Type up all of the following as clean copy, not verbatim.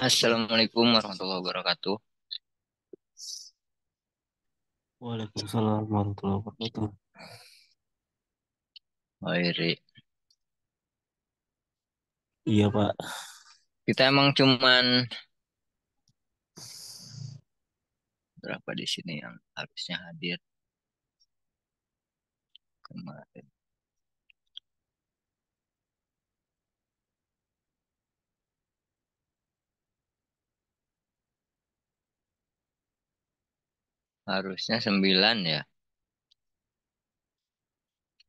Assalamualaikum warahmatullahi wabarakatuh. Waalaikumsalam warahmatullahi wabarakatuh. Wairi. Iya Pak, Kita emang cuman berapa di sini yang harusnya hadir kemarin. Harusnya 9 ya.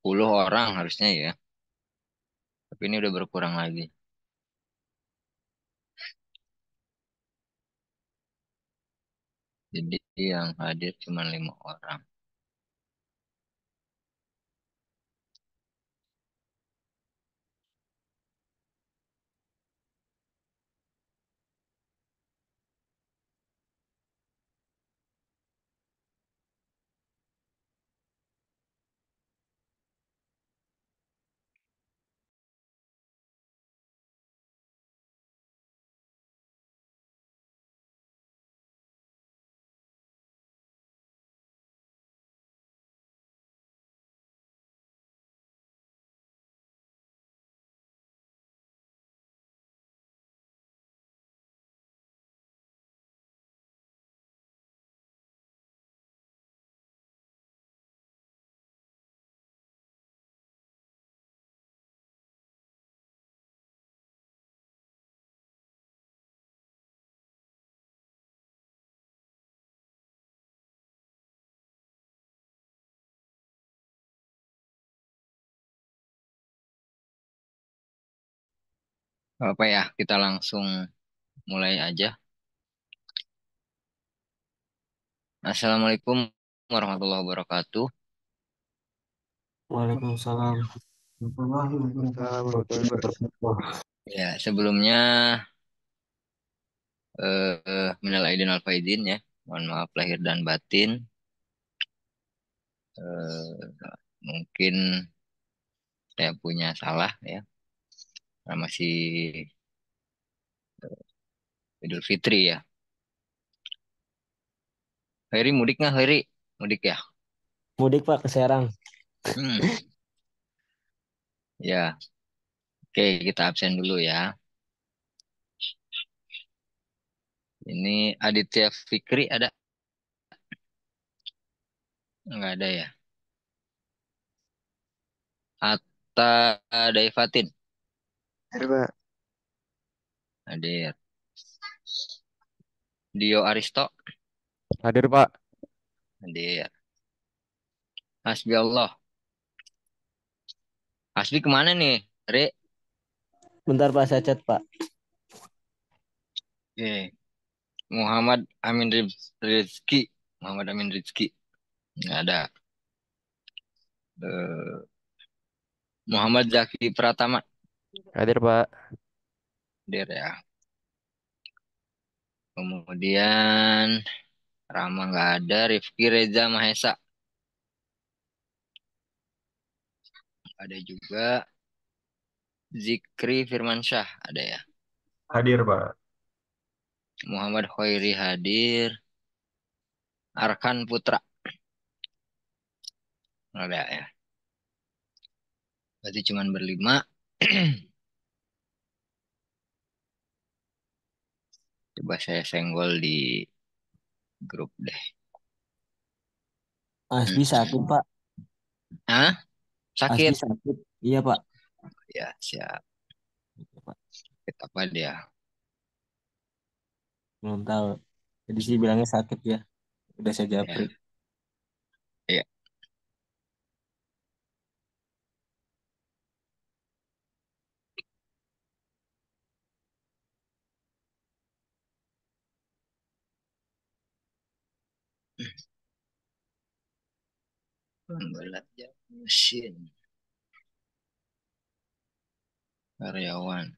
10 orang harusnya ya. Tapi ini udah berkurang lagi. Jadi yang hadir cuma 5 orang. Apa ya? Kita langsung mulai aja. Assalamualaikum warahmatullahi wabarakatuh. Waalaikumsalam Waalaikumsalam warahmatullahi wabarakatuh. Ya, sebelumnya minal aidin wal faizin ya. Mohon maaf lahir dan batin. Mungkin saya punya salah ya. Karena masih Idul Fitri ya. Heri mudik nggak Heri? Mudik ya? Mudik Pak ke Serang. Hmm, ya. Oke, kita absen dulu ya. Ini Aditya Fikri ada? Nggak ada ya. Atta Daifatin Hadir, Pak. hadir. Dio Aristo Hadir, Pak. hadir. Hasbi Allah. Hasbi kemana nih? Re? Bentar Pak saya chat Pak. Oke. Muhammad Amin Rizki. Muhammad Amin Rizki. Nggak ada. Eh, Muhammad Zaki Pratama. Hadir, Pak. Hadir ya. Kemudian Rama nggak ada. Rifki Reza Mahesa. Ada juga. Zikri Firmansyah ada ya. Hadir, Pak. Muhammad Khairi hadir. Arkan Putra ada ya. Berarti cuman berlima. Coba saya senggol di grup deh. Hmm. Asbi sakit Pak. Hah? Asbi Sakit? sakit. Iya Pak. Ya, siap. Iya, Pak. Sakit apa dia? Belum tahu. Jadi sih bilangnya sakit ya. Udah saya Ya, japri. ya. Pembelajar mesin karyawan.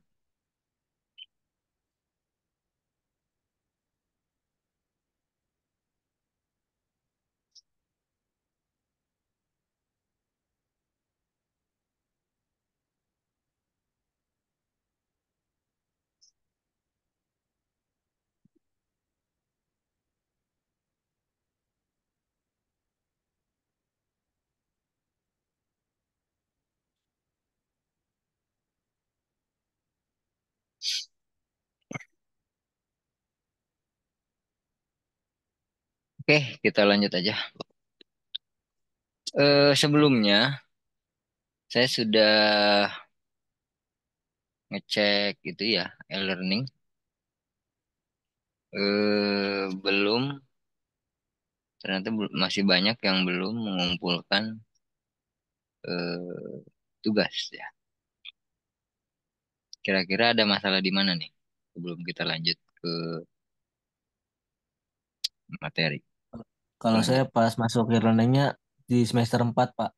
Oke, kita lanjut aja. Sebelumnya saya sudah ngecek itu ya, e-learning. Belum, ternyata masih banyak yang belum mengumpulkan tugas ya. Kira-kira ada masalah di mana nih? Sebelum kita lanjut ke materi Kalau saya selanjutnya. pas masuk e-learningnya di semester 4 Pak,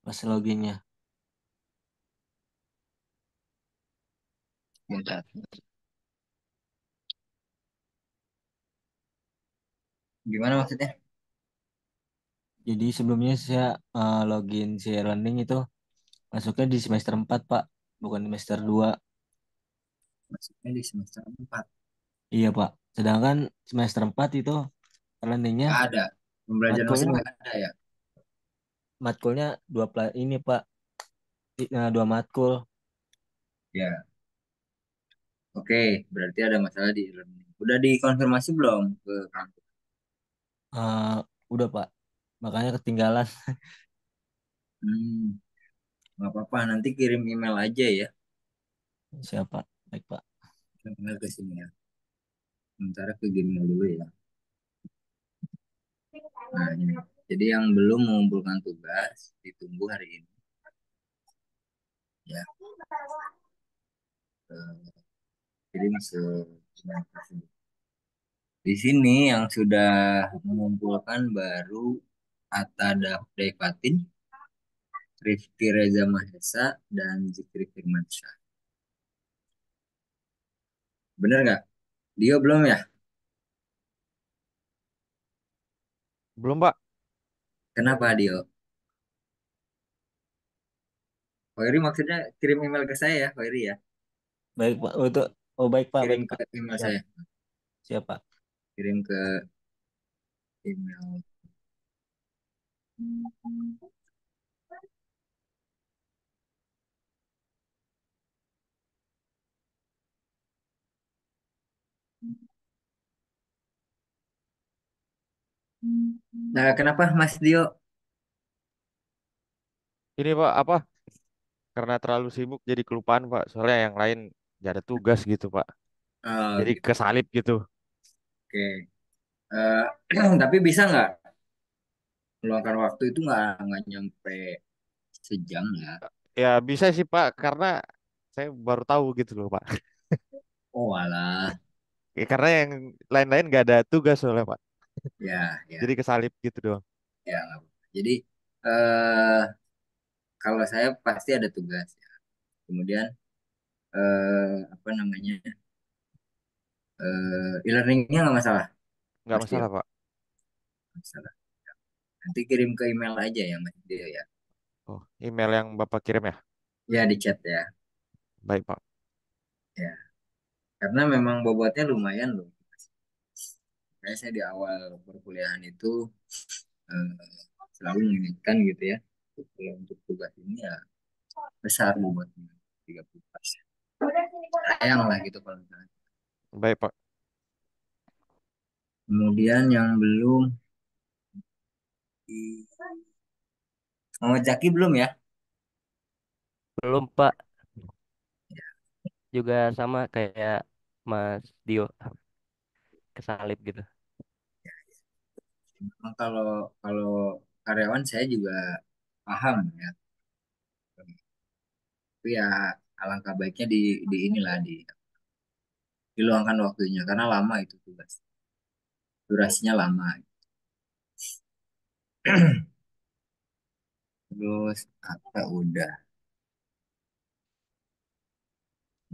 pas loginnya. Bentar. Gimana maksudnya? Jadi sebelumnya saya login si e-learning itu masuknya di semester 4 Pak, bukan di semester 2. Masuknya di semester 4. Iya Pak. Sedangkan semester 4 itu e-learningnya Nggak ada. Pembelajaran mesin matkulnya nggak ada ya? matkulnya ini Pak, dua matkul. Ya, oke. Berarti ada masalah di e-learning. Udah dikonfirmasi belum ke kampus? Eh, udah Pak. Makanya ketinggalan. Hmm, nggak apa-apa. Nanti kirim email aja ya. Siapa? Baik Pak. Email ke sini ya. Sementara ke Gmail dulu ya. Nah, ini. Jadi yang belum mengumpulkan tugas, ditunggu hari ini. Ya, kirim ke email tersebut. Di sini yang sudah mengumpulkan baru Atta Devatin, Rifki Reza Mahesa, dan Zikri Firmansyah. Bener nggak? Dio belum ya? Belum, Pak. Kenapa Dio? Hoiri maksudnya kirim email ke saya ya, Hoiri ya. Baik Pak. Baik Pak, Kirim baik ke Pak. email Siap, saya. siap Pak. Kirim ke email. Nah, kenapa Mas Dio? Ini, Pak, apa? Karena terlalu sibuk jadi kelupaan, Pak. Soalnya yang lain nggak ada tugas gitu, Pak. Oh, Jadi gitu. kesalip gitu. Oke. Eh, tapi bisa nggak meluangkan waktu itu nggak nyampe sejam ya? Ya bisa sih, Pak, karena saya baru tahu gitu loh, Pak. Oh alah, Ya, karena yang lain-lain nggak ada tugas soalnya, Pak. ya Jadi ya kesalip gitu doang. ya. Nggak apa-apa. Jadi eh kalau saya pasti ada tugas ya. Kemudian apa namanya e-learningnya nggak masalah, Nggak Mas Dio. masalah, Pak. Nggak masalah. Nanti kirim ke email aja ya Mas Dio ya. Oh, email yang Bapak kirim ya? Ya di chat ya. Baik, Pak. Ya, karena memang bobotnya lumayan loh. Kayak saya di awal perkuliahan itu eh, selalu mengingatkan gitu ya. Kalau untuk tugas ini ya besar bobotnya 30%. Sayang lah gitu kalau misalnya. Baik, Pak. Kemudian yang belum di Muhammad Zaki belum ya? Belum Pak, juga sama kayak Mas Dio kesalip gitu. Memang kalau kalau karyawan saya juga paham ya. Tapi ya alangkah baiknya di inilah diluangkan waktunya karena lama itu tugas. Durasinya lama. Terus apa udah,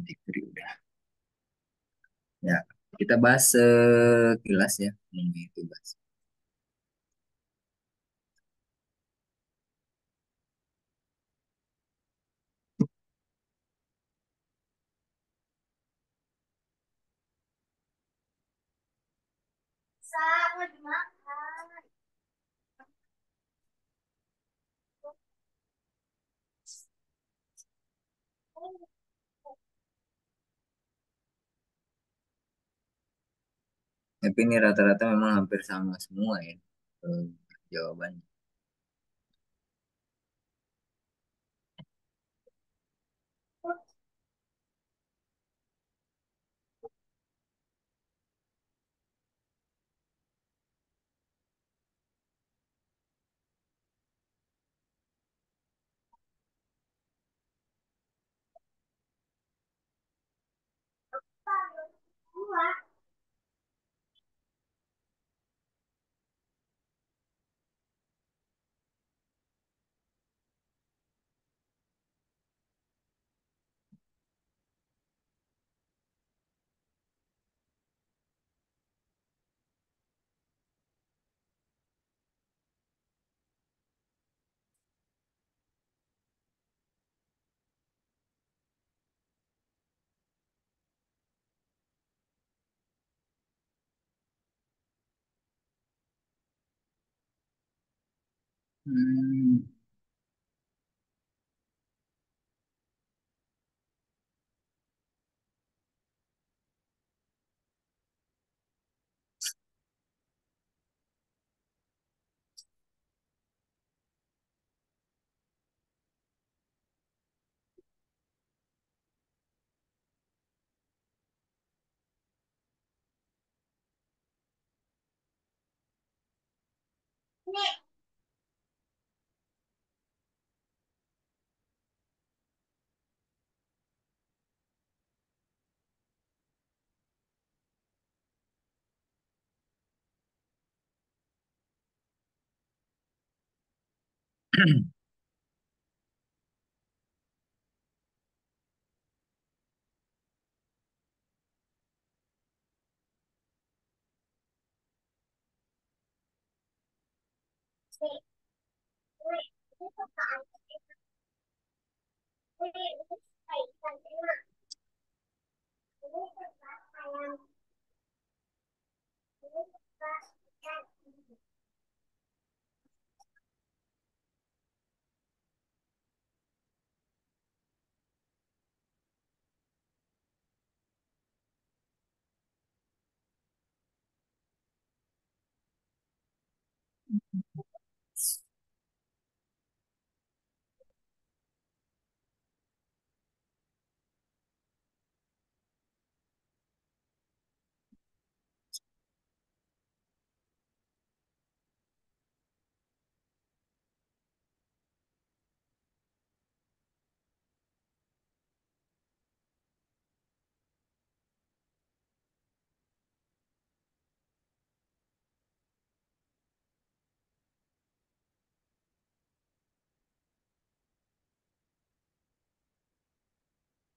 dikri udah. Ya, kita bahas sekilas ya mengenai tugas. Tapi ini rata-rata memang hampir sama semua ya eh, jawabannya.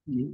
Hmm.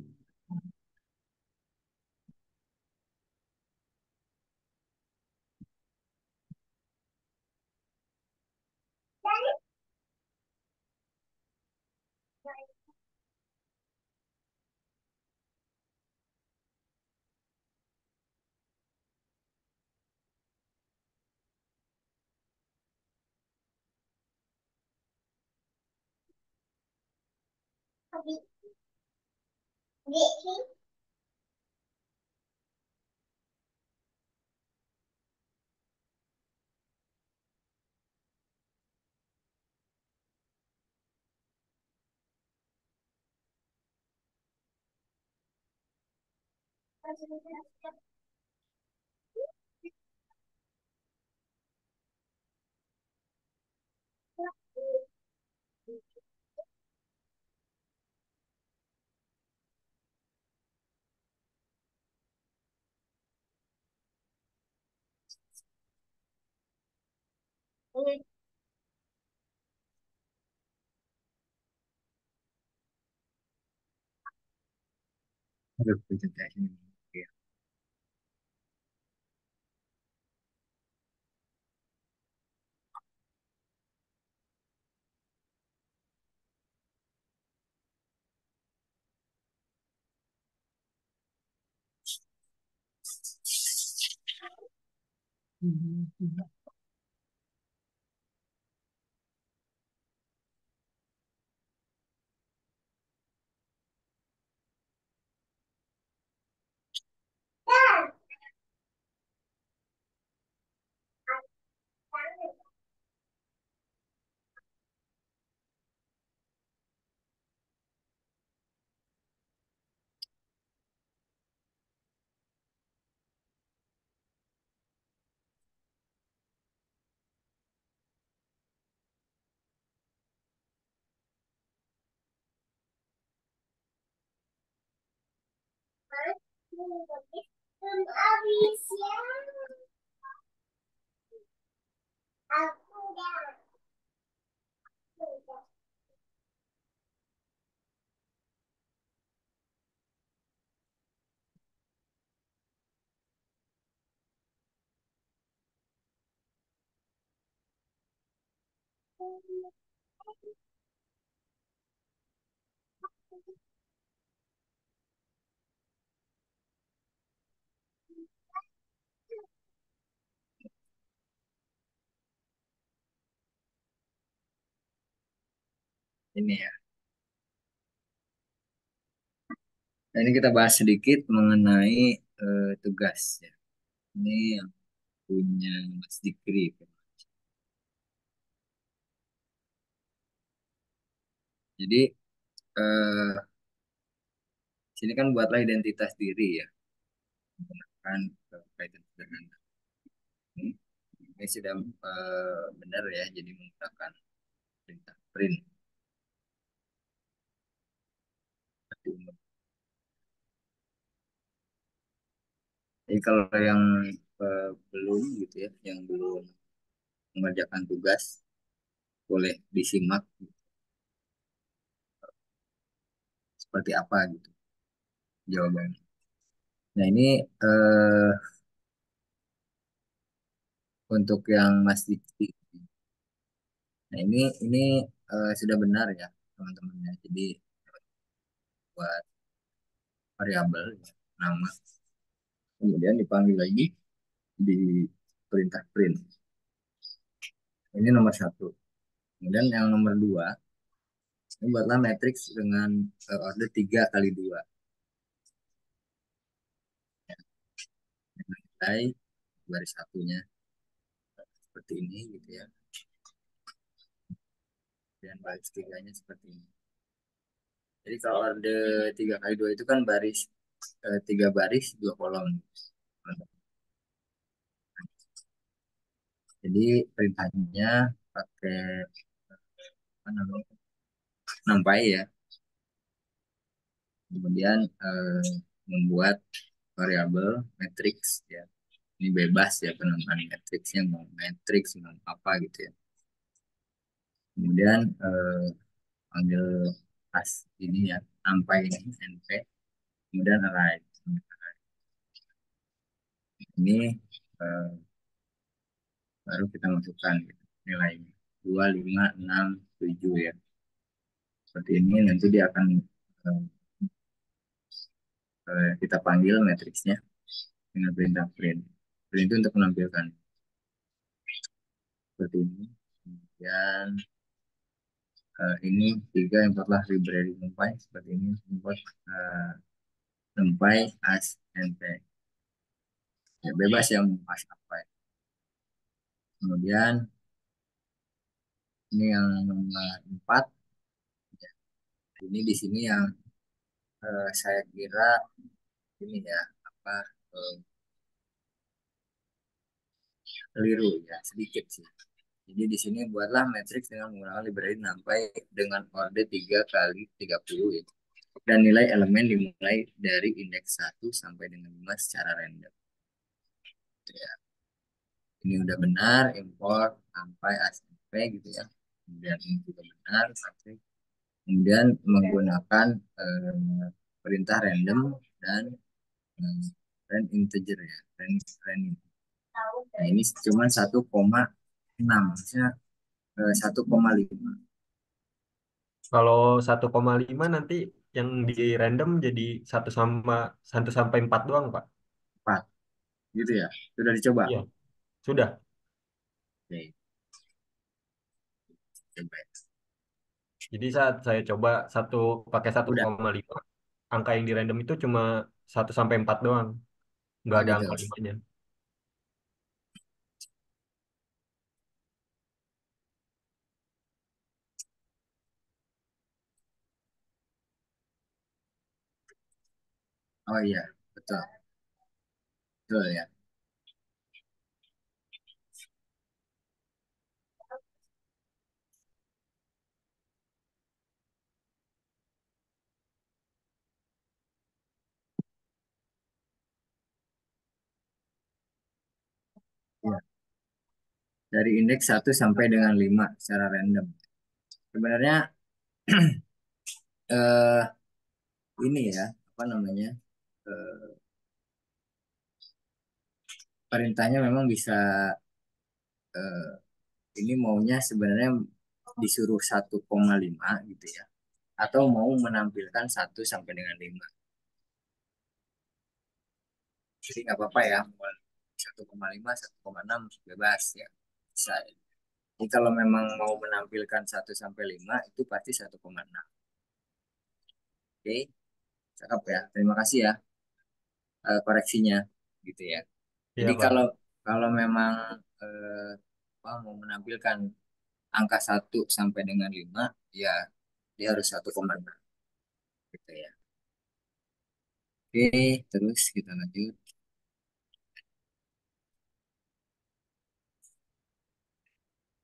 Aduh, konsentrasi. Oke. Ini ya. Nah, ini kita bahas sedikit mengenai tugas ya. Ini yang punya Mas Dikri. Jadi sini kan buatlah identitas diri ya, menggunakan kaitan sederhana. Ini sudah benar ya, jadi menggunakan perintah print. Jadi kalau yang belum gitu ya, yang belum mengerjakan tugas, boleh disimak seperti apa gitu jawabannya. Nah ini eh, untuk yang Mas Diki. Nah ini sudah benar ya teman-teman ya. Jadi buat variabel ya, nama, kemudian dipanggil lagi di perintah print. Ini nomor satu. Kemudian yang nomor dua, ini buatlah matriks dengan order 3 kali 2. Nilai baris satunya seperti ini gitu ya. Dan baris tiganya seperti ini. Jadi kalau order 3 kali 2 itu kan baris 3 baris 2 kolom. Jadi perintahnya pakai apa namanya? NumPy ya. Kemudian membuat variabel matriks ya. Ini bebas ya penambahan matriksnya, mau matriks mau apa gitu ya. Kemudian panggil pas ini ya, sampai ini np, kemudian array. Ini eh, baru kita masukkan gitu, nilainya 2 5 6 7 ya. Seperti ini nanti dia akan eh, kita panggil matriksnya dengan perintah print. Print itu untuk menampilkan seperti ini. Kemudian ini 3 importlah library NumPy seperti ini, import NumPy as np. Ya, bebas yang mau pas apa ya. Kemudian ini yang nomor 4 ya. Ini di sini yang saya kira ini ya apa keliru ya sedikit sih. Jadi di sini buatlah matriks dengan menggunakan library NumPy dengan order 3 kali 30 ya. Dan nilai elemen dimulai dari indeks 1 sampai dengan 5 secara random. Ya. Ini udah benar, import sampai ASMP gitu ya. Kemudian ini juga benar, sampai kemudian menggunakan perintah random dan rand integer ya, rand. Nah, ini cuma 1,6, maksudnya 1,5. Kalau 1,5 nanti yang di random jadi 1 sampai 4 doang, Pak. 4 gitu ya. Sudah dicoba. Iya, sudah. Oke, coba ya. Jadi saat saya coba pakai satu Udah. koma lima, angka yang di random itu cuma 1 sampai 4 doang. Nggak Oh ada gitu. angka limanya. Oh iya, betul. Betul ya. dari indeks 1 sampai dengan 5 secara random. Sebenarnya eh, ini ya, apa namanya? eh, Perintahnya memang bisa eh, ini maunya sebenarnya disuruh 1,5 gitu ya. Atau mau menampilkan 1 sampai dengan 5. Jadi nggak apa-apa ya, mau 1,5, 1,6 bebas ya. Bisa. Jadi kalau memang mau menampilkan 1 sampai 5 itu pasti 1,6. Oke, cakep ya. Terima kasih ya koreksinya gitu ya. Iya Jadi Pak. kalau kalau memang eh, mau menampilkan angka 1 sampai dengan 5 ya dia harus 1,6 gitu ya. Oke, terus kita lanjut.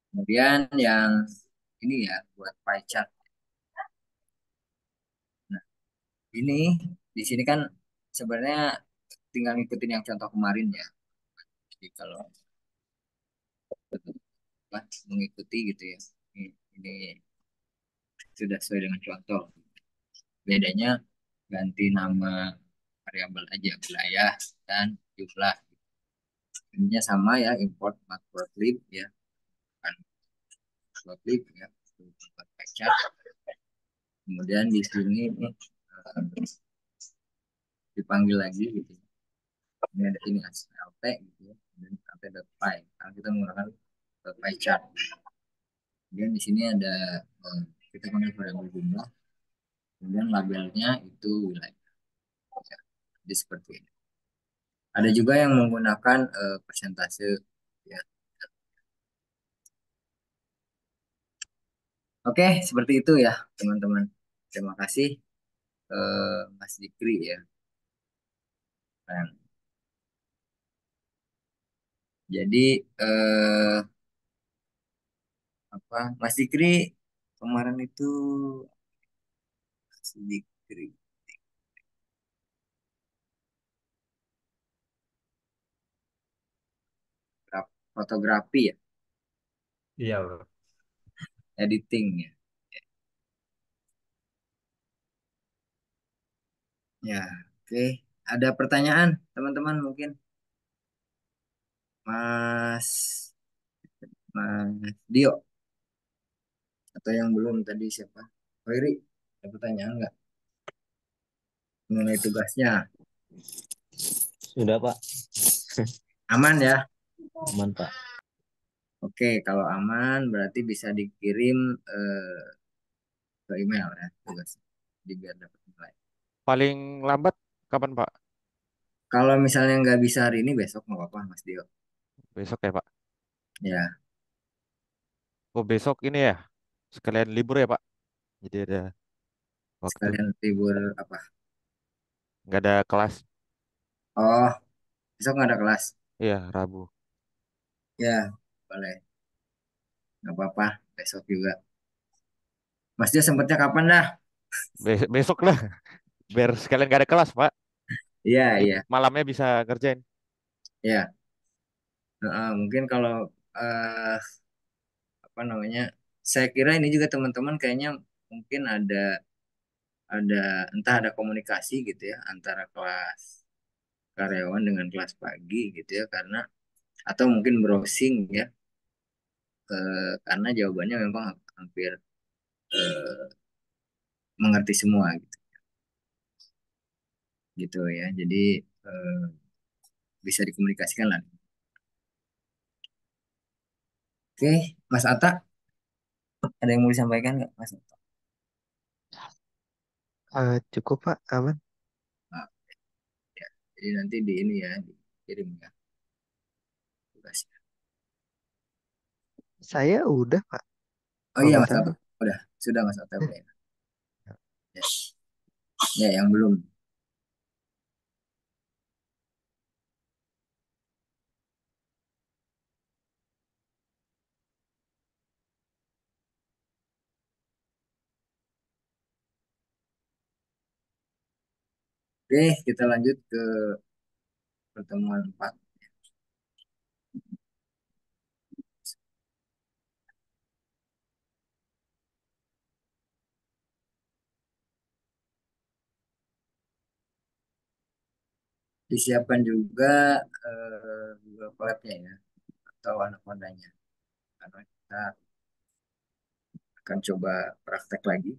Kemudian yang ini ya buat pie chart. Nah, ini di sini kan sebenarnya tinggal ngikutin yang contoh kemarin ya. Jadi kalau apa, mengikuti gitu ya. Ini sudah sesuai dengan contoh. Bedanya ganti nama variabel aja, wilayah dan jumlah. Intinya sama ya, import matplotlib ya, kan matplotlib ya, buat pie chart. Kemudian di sini dipanggil lagi gitu. Ini ada ini lt gitu ya, dan lt.py. Kalau kita menggunakan pie chart. Kemudian di sini ada kita panggil variabel jumlah. Kemudian labelnya itu wilayah. Ya, jadi seperti ini. Ada juga yang menggunakan persentase ya. Oke, seperti itu ya, teman-teman. Terima kasih Mas Dikri ya. Dan jadi apa Mas Dikri kemarin itu Mas Dikri fotografi ya, Iya Pak. editing ya. Ya, oke. Ada pertanyaan, teman-teman mungkin? Mas Mas Dio atau yang belum tadi siapa? Wiri, ada pertanyaan nggak mengenai tugasnya? Sudah Pak, Aman ya? aman Pak. Oke, kalau aman berarti bisa dikirim ke email ya tugasnya. Jadi biar dapat nilai. Paling lambat kapan Pak? Kalau misalnya nggak bisa hari ini, besok nggak apa-apa, Mas Dio. Besok ya Pak. Ya, Oh besok ini ya, sekalian libur ya Pak. Jadi ada waktu, sekalian libur apa? nggak ada kelas. Oh, besok nggak ada kelas. Iya Rabu. Ya, boleh. Nggak apa-apa, besok juga. Mas Dio sempatnya kapan dah? Besok lah, biar sekalian nggak ada kelas Pak. Iya, Jadi iya, malamnya bisa ngerjain. iya. Mungkin kalau eh, apa namanya, saya kira ini juga teman-teman kayaknya mungkin ada entah ada komunikasi gitu ya antara kelas karyawan dengan kelas pagi gitu ya karena atau mungkin browsing ya karena jawabannya memang hampir eh, mengerti semua gitu ya. Jadi eh, bisa dikomunikasikan lah. Oke, Mas Atta, ada yang mau disampaikan nggak, Mas Atta? Cukup Pak, aman. Nah, ya. Jadi nanti di ini ya dikirim ya tugasnya. Saya udah Pak, Oh kalau iya nggak Mas Atta, salah. udah sudah Mas Atta Eh, udah ya. Ya, ya yang belum. Oke, kita lanjut ke pertemuan 4. Disiapkan juga Google Colab-nya ya atau Anaconda-nya karena kita akan coba praktek lagi.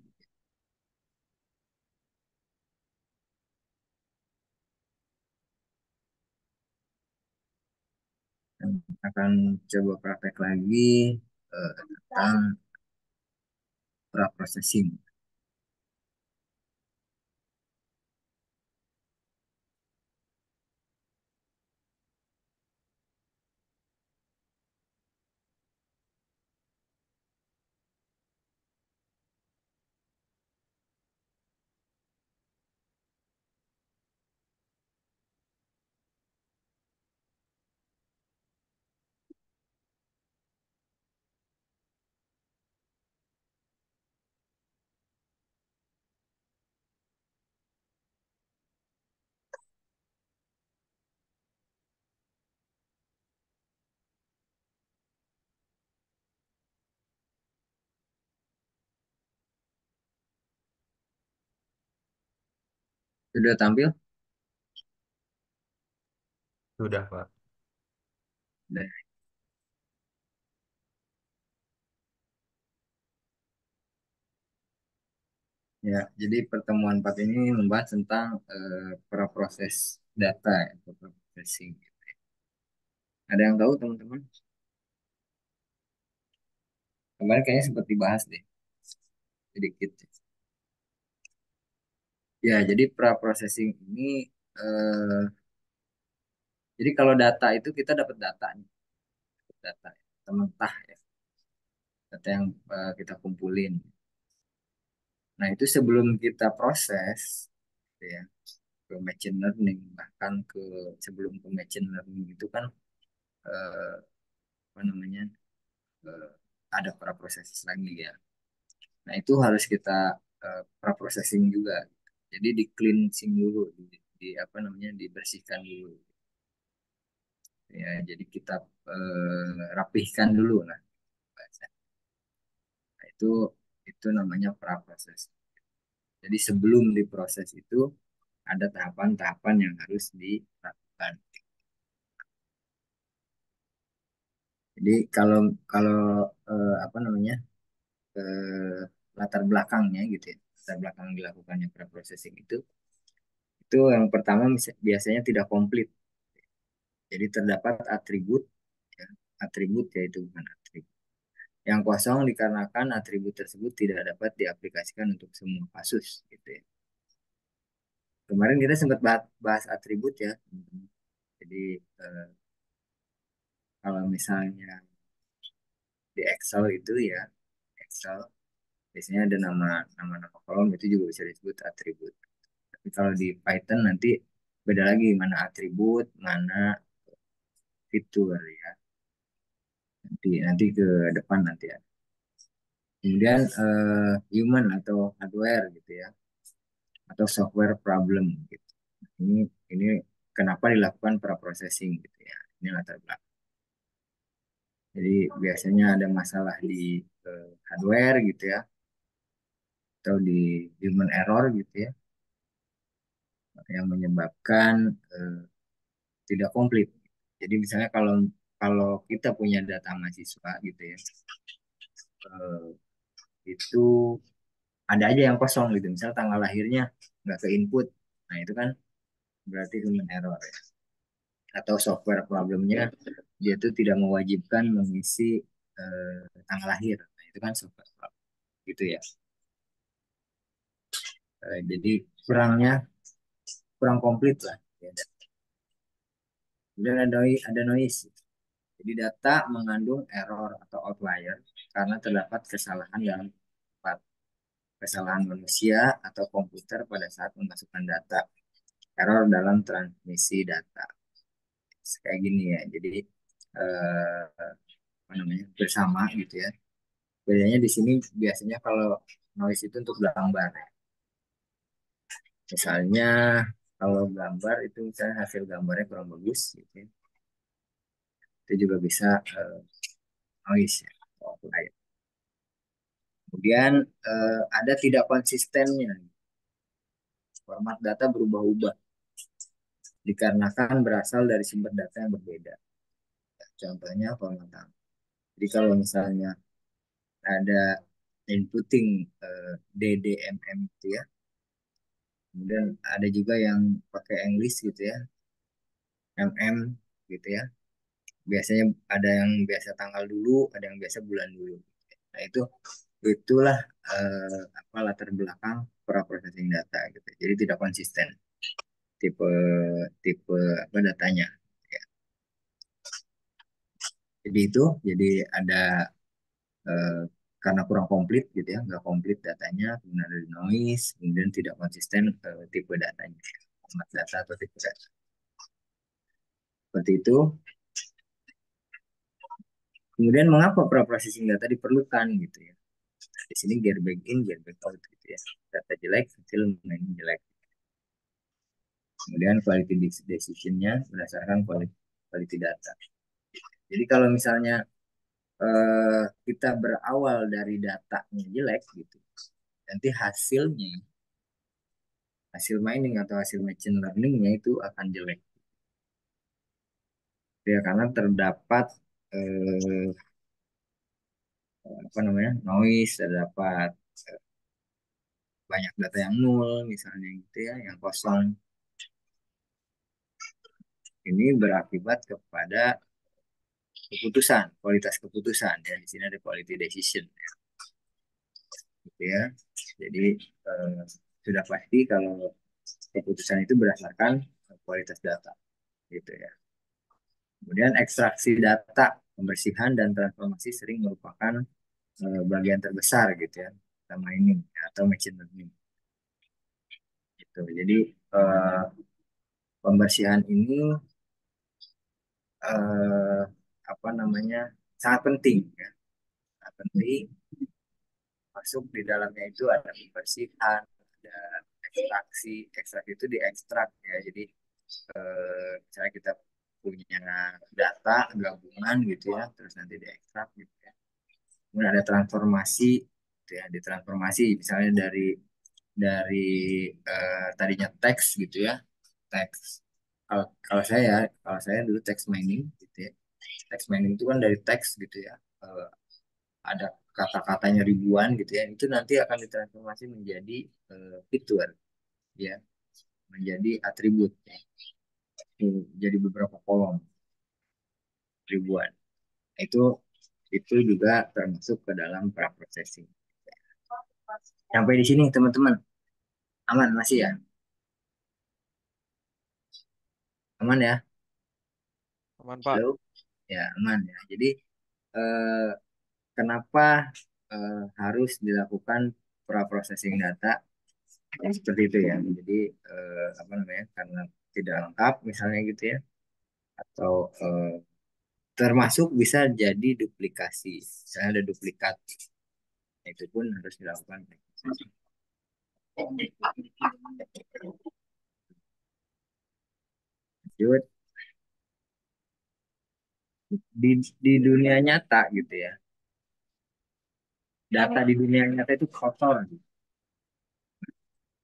Dan akan coba praktek lagi tentang pra-processing. Sudah tampil? Sudah, Pak. Nah, ya, jadi pertemuan 4 ini membahas tentang pra-proses data ya, atau processing. Ada yang tahu teman-teman? Kemarin kayaknya sempat dibahas deh sedikit. Ya, jadi pra-processing ini eh, jadi kalau data itu kita dapat datanya, data ya, mentah ya, data yang kita kumpulin. Nah, itu sebelum kita proses gitu ya, ke machine learning bahkan sebelum ke machine learning itu kan eh, apa namanya? eh, ada pra-proses lagi ya. Nah, itu harus kita pra-processing juga. Jadi di cleansing dulu, di apa namanya? Dibersihkan dulu. Ya, jadi kita rapihkan dulu lah. Nah, itu namanya pra-proses. Jadi sebelum diproses itu ada tahapan-tahapan yang harus dilakukan. Jadi kalau kalau apa namanya eh, latar belakangnya gitu ya, latar belakang dilakukannya pra-processing itu yang pertama biasanya tidak komplit. Jadi terdapat atribut, ya, atribut yaitu bukan atribut yang kosong dikarenakan atribut tersebut tidak dapat diaplikasikan untuk semua kasus gitu ya. Kemarin kita sempat bahas atribut ya, teman-teman. Jadi eh, kalau misalnya di Excel itu ya, Excel biasanya ada nama-nama kolom itu juga bisa disebut atribut. Tapi kalau di Python nanti beda lagi mana atribut, mana fitur ya. Nanti ke depan nanti ya. Kemudian human atau hardware gitu ya, atau software problem gitu. Ini kenapa dilakukan pra-processing gitu ya. Ini latar belakang. Jadi biasanya ada masalah di hardware gitu ya, atau di human error gitu ya, yang menyebabkan tidak komplit. Jadi misalnya kalau kalau kita punya data mahasiswa gitu ya, eh, itu ada aja yang kosong gitu. Misal tanggal lahirnya nggak ke input, nah itu kan berarti human error ya. Atau software problemnya dia itu tidak mewajibkan mengisi tanggal lahir, nah itu kan software problem gitu ya. Jadi kurang komplit lah. Ya. Kemudian ada noise. Jadi data mengandung error atau outlier karena terdapat kesalahan dalam tempat, kesalahan manusia atau komputer pada saat memasukkan data, error dalam transmisi data. Kayak gini ya. Jadi eh, apa namanya bersama gitu ya. Bedanya di sini biasanya kalau noise itu untuk gambar. Misalnya kalau gambar itu misalnya hasil gambarnya kurang bagus gitu ya. Itu juga bisa noise ya. Kemudian ada tidak konsistennya. Format data berubah-ubah. dikarenakan berasal dari sumber data yang berbeda. Contohnya format. Jadi kalau misalnya ada inputting DDMM itu ya, kemudian ada juga yang pakai English gitu ya, MM gitu ya. Biasanya ada yang biasa tanggal dulu, ada yang biasa bulan dulu. Nah itulah apa latar belakang pra processing data gitu. Jadi tidak konsisten tipe tipe apa datanya. Ya. Jadi ada eh, karena kurang komplit gitu ya, nggak komplit datanya, kemudian ada noise, kemudian tidak konsisten tipe datanya, format data atau tipe data. Seperti itu. Kemudian mengapa pra-processing data diperlukan gitu ya? Di sini gear back in, gear back out gitu ya. Data jelek, hasil main jelek. Kemudian quality decision-nya berdasarkan quality data. Jadi kalau misalnya kita berawal dari datanya jelek gitu, nanti hasil mining atau hasil machine learning-nya itu akan jelek. Ya, karena terdapat eh, apa namanya noise, terdapat banyak data yang nol misalnya gitu ya, yang kosong. Ini berakibat kepada kualitas keputusan ya. Di sini ada quality decision ya, gitu ya. Jadi eh, sudah pasti kalau keputusan itu berdasarkan kualitas data, gitu ya. Kemudian ekstraksi data, pembersihan dan transformasi sering merupakan bagian terbesar gitu ya, sama ini atau machine learning. Gitu. Jadi eh, pembersihan ini eh, apa namanya sangat penting ya, sangat penting. Masuk di dalamnya itu ada pembersihan, ada ekstraksi itu diekstrak ya. Jadi misalnya kita punya data gabungan gitu ya, terus nanti diekstrak gitu ya. Kemudian ada transformasi, gitu ya, ditransformasi misalnya dari tadinya teks gitu ya, teks. Kalau saya dulu teks mining gitu ya. Teks mining itu kan dari teks gitu ya. Ada kata-katanya ribuan gitu ya, itu nanti akan ditransformasi menjadi fitur ya, menjadi atribut ya. Jadi beberapa kolom ribuan. Itu juga termasuk ke dalam pra-processing. Sampai di sini teman-teman, aman masih ya? Aman ya? Aman, Pak. Halo? Ya, aman ya. Jadi eh, kenapa harus dilakukan pra-processing data? Ya, seperti itu ya. Jadi apa namanya? Karena tidak lengkap misalnya gitu ya, atau termasuk bisa jadi duplikasi. Misalnya ada duplikat, itu pun harus dilakukan. Lanjut. Di dunia nyata gitu ya, data di dunia nyata itu kotor gitu.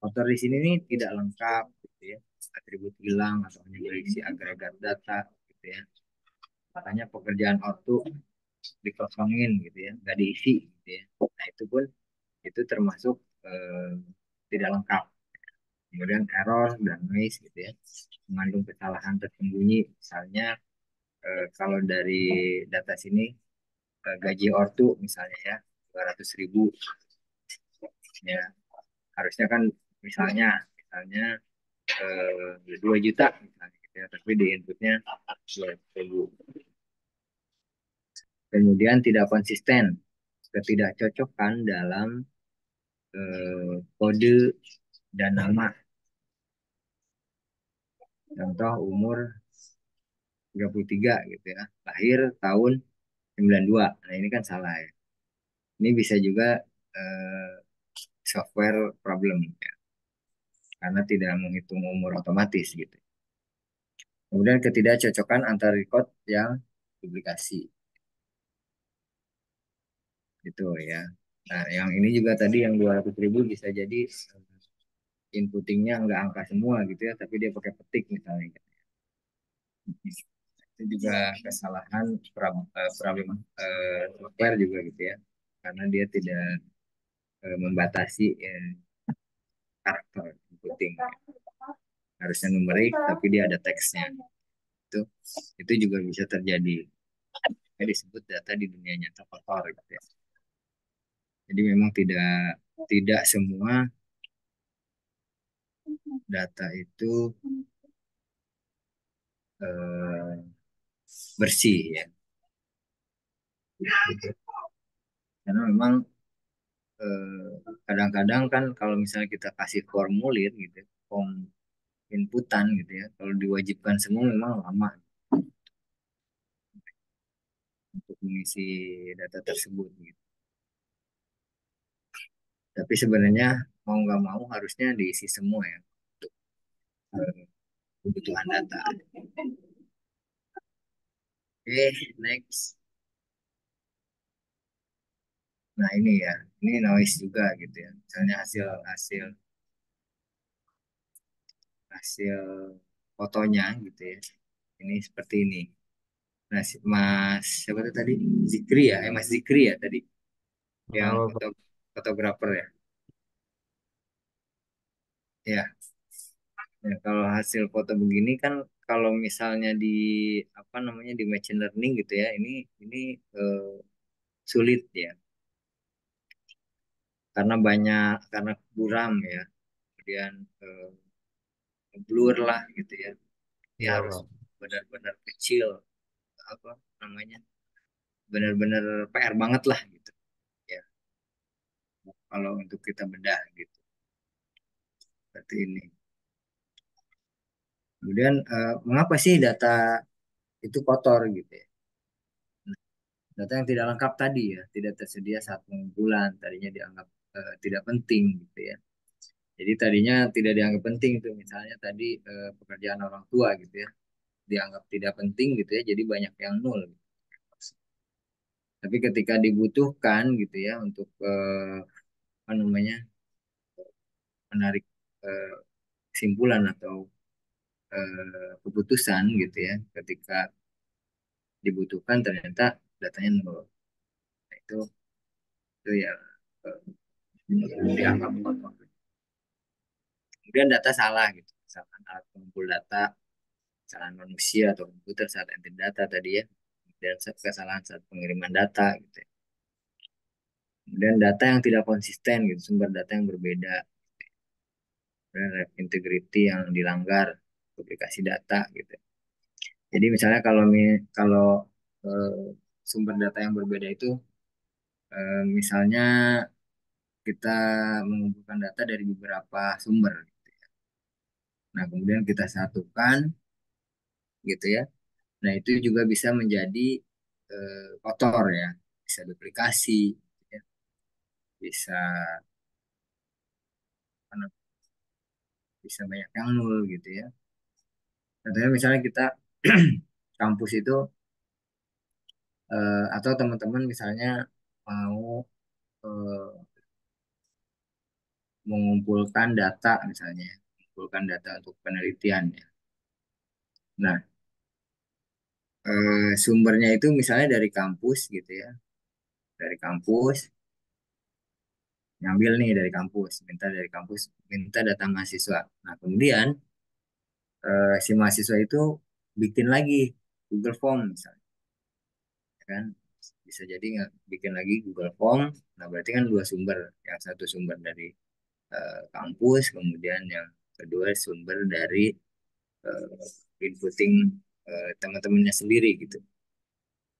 Kotor di sini nih tidak lengkap gitu ya, atribut hilang atau hanya berisi agregat data gitu ya. Makanya pekerjaan ortu dikosongin gitu ya, nggak diisi gitu ya. Nah itu termasuk eh, tidak lengkap. Kemudian error dan noise gitu ya, mengandung kesalahan tersembunyi. Misalnya kalau dari data sini gaji ortu misalnya ya 200.000 ya, harusnya kan misalnya 2 juta misalnya gitu ya, tapi di inputnya 200.000. Kemudian tidak konsisten, ketidakcocokan dalam kode dan nama. Contoh umur 33 gitu ya, lahir tahun 92. Nah ini kan salah ya. Ini bisa juga eh, software problem ya, karena tidak menghitung umur otomatis gitu. Kemudian ketidakcocokan antara record yang duplikasi gitu ya. Nah yang ini juga tadi yang 200.000 bisa jadi inputtingnya nggak angka semua gitu ya, tapi dia pakai petik misalnya. itu juga kesalahan problem software juga gitu ya, karena dia tidak membatasi karakter inputting, harusnya numerik tapi dia ada teksnya. itu itu juga bisa terjadi. Disebut data di dunia nyata kotor gitu ya. Jadi memang tidak tidak semua data itu eh, bersih ya. Gitu. Karena memang kadang-kadang kan kalau misalnya kita kasih formulir gitu, form inputan gitu ya, kalau diwajibkan semua memang lama untuk mengisi data tersebut gitu. Tapi sebenarnya mau nggak mau harusnya diisi semua ya untuk kebutuhan data. Oke, next. Nah ini ya, ini noise juga gitu ya. Misalnya hasil hasil hasil fotonya gitu ya. Ini seperti ini. Nah, Mas siapa tuh tadi? Zikri ya? Mas Zikri ya tadi, yang Halo, Pak. fotografer ya. Ya, ya, kalau hasil foto begini kan, kalau misalnya di apa namanya di machine learning gitu ya, ini eh, sulit ya, karena banyak, karena buram ya, kemudian blur lah gitu ya. Dia Iya, harus Pak. benar-benar kecil, apa namanya, benar-benar PR banget lah gitu ya, kalau untuk kita bedah gitu, seperti ini. Kemudian mengapa sih data itu kotor gitu ya? Data yang tidak lengkap tadi ya, tidak tersedia saat pengumpulan, tadinya dianggap tidak penting gitu ya. Jadi tadinya tidak dianggap penting tuh, misalnya tadi pekerjaan orang tua gitu ya, dianggap tidak penting gitu ya, jadi banyak yang nol gitu. Tapi ketika dibutuhkan gitu ya untuk apa namanya, menarik eh, kesimpulan atau keputusan gitu ya, ketika dibutuhkan ternyata datanya nol. Nah, itu ya eh, dianggap kotor. Kemudian data salah gitu, misalkan alat pengumpul data, kesalahan manusia atau komputer saat entry data tadi ya, dan kesalahan saat pengiriman data gitu ya. Kemudian data yang tidak konsisten gitu, sumber data yang berbeda, dan integrity yang dilanggar, publikasi data gitu. Jadi misalnya kalau eh, sumber data yang berbeda itu misalnya kita mengumpulkan data dari beberapa sumber. Nah, kemudian kita satukan gitu ya. Nah, itu juga bisa menjadi kotor ya, bisa duplikasi, ya. Bisa apa namanya, bisa banyak yang nol gitu ya. Contohnya misalnya kita kampus itu atau teman-teman misalnya mau eh, mengumpulkan data misalnya, mengumpulkan data untuk penelitian ya. Nah, sumbernya itu misalnya dari kampus gitu ya, dari kampus, ngambil nih dari kampus, minta data mahasiswa. Nah, kemudian si mahasiswa itu bikin lagi Google Form misalnya, ya kan? Bisa jadi nggak bikin lagi Google Form. Nah, berarti kan dua sumber, yang satu sumber dari kampus, kemudian yang kedua sumber dari inputting teman-temannya sendiri gitu,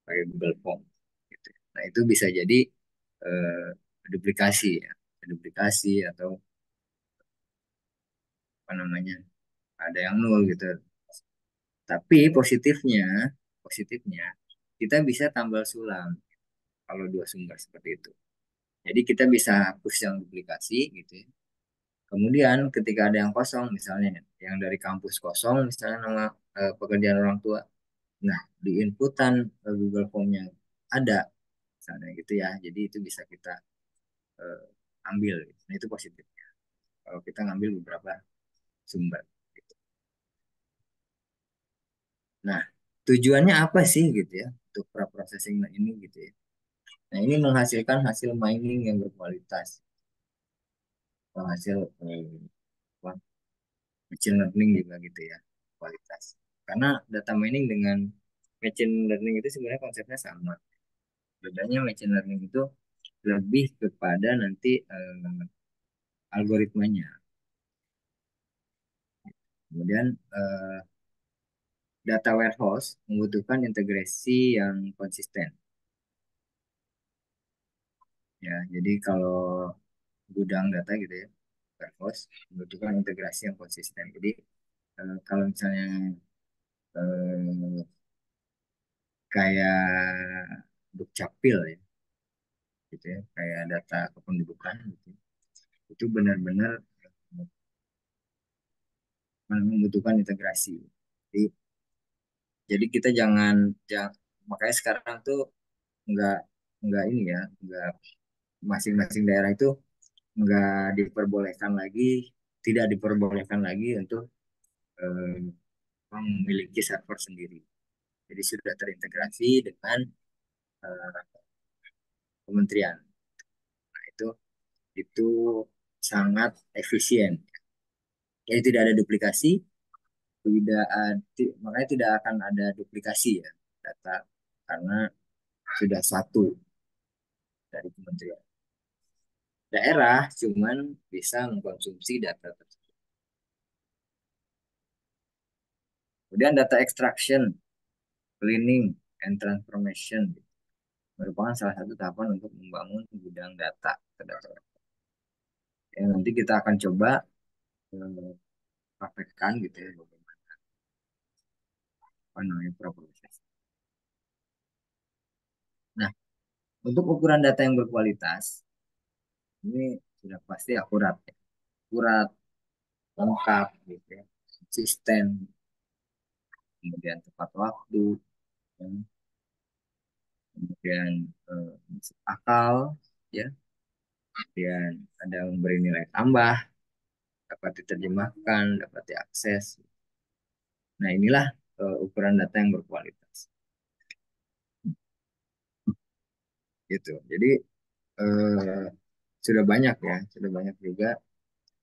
pakai Google Form. Gitu. Nah, itu bisa jadi eh, duplikasi ya, duplikasi atau apa namanya, ada yang nol gitu. Tapi positifnya kita bisa tambal sulam kalau dua sumber seperti itu. Jadi kita bisa hapus yang duplikasi gitu ya. Kemudian ketika ada yang kosong, misalnya yang dari kampus kosong, misalnya nama pekerjaan orang tua, nah di inputan Google Form-nya ada, misalnya gitu ya. Jadi itu bisa kita eh, ambil. Nah, itu positif. Kalau kita ngambil beberapa sumber. Gitu. Nah, tujuannya apa sih gitu ya untuk pra-processing ini gitu ya. Nah, ini menghasilkan hasil mining yang berkualitas, hasil apa, machine learning juga gitu ya, kualitas. Karena data mining dengan machine learning itu sebenarnya konsepnya sama. Bedanya machine learning itu lebih kepada nanti algoritmanya. Kemudian data warehouse membutuhkan integrasi yang konsisten. Ya, jadi kalau gudang data gitu ya, warehouse membutuhkan integrasi yang konsisten. Jadi kalau misalnya eh, kayak dukcapil ya, gitu ya, kayak data kependudukan gitu, itu benar-benar membutuhkan integrasi. Jadi, jadi kita makanya sekarang tuh nggak nggak ini ya, nggak masing-masing daerah itu nggak diperbolehkan lagi, tidak diperbolehkan lagi untuk eh, memiliki server sendiri. Jadi sudah terintegrasi dengan eh, kementerian. Nah, itu sangat efisien. Jadi tidak ada duplikasi, makanya tidak akan ada duplikasi ya data karena sudah satu dari kementerian. Daerah cuman bisa mengkonsumsi data tersebut. Kemudian data extraction, cleaning, and transformation merupakan salah satu tahapan untuk membangun gudang data ke data. Ya, nanti kita akan coba eh, praktekkan gitu ya bagaimana apa namanya proses. Nah, untuk ukuran data yang berkualitas ini sudah pasti akurat, ya. Akurat, lengkap, gitu ya, konsisten, kemudian tepat waktu, ya. Kemudian masuk akal, ya, kemudian ada memberi nilai tambah, dapat diterjemahkan, dapat diakses. Nah, inilah ukuran data yang berkualitas. Gitu. Jadi eh, sudah banyak ya, sudah banyak juga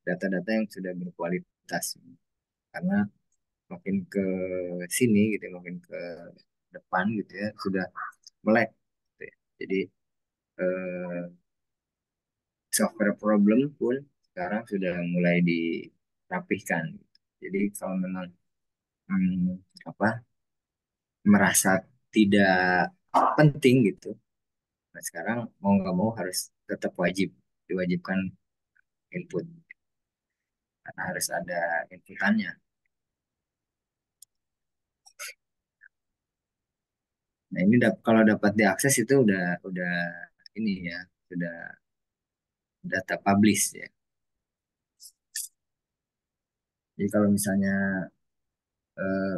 data-data yang sudah berkualitas. Karena makin ke sini gitu, ya, makin ke depan gitu ya, sudah melek. Gitu ya. Jadi eh, software problem pun sekarang sudah mulai dirapihkan. Jadi kalau memang apa merasa tidak penting gitu, nah sekarang mau nggak mau harus tetap diwajibkan input karena harus ada inputannya. Nah ini kalau dapat diakses itu udah ini ya sudah data publish ya. Jadi kalau misalnya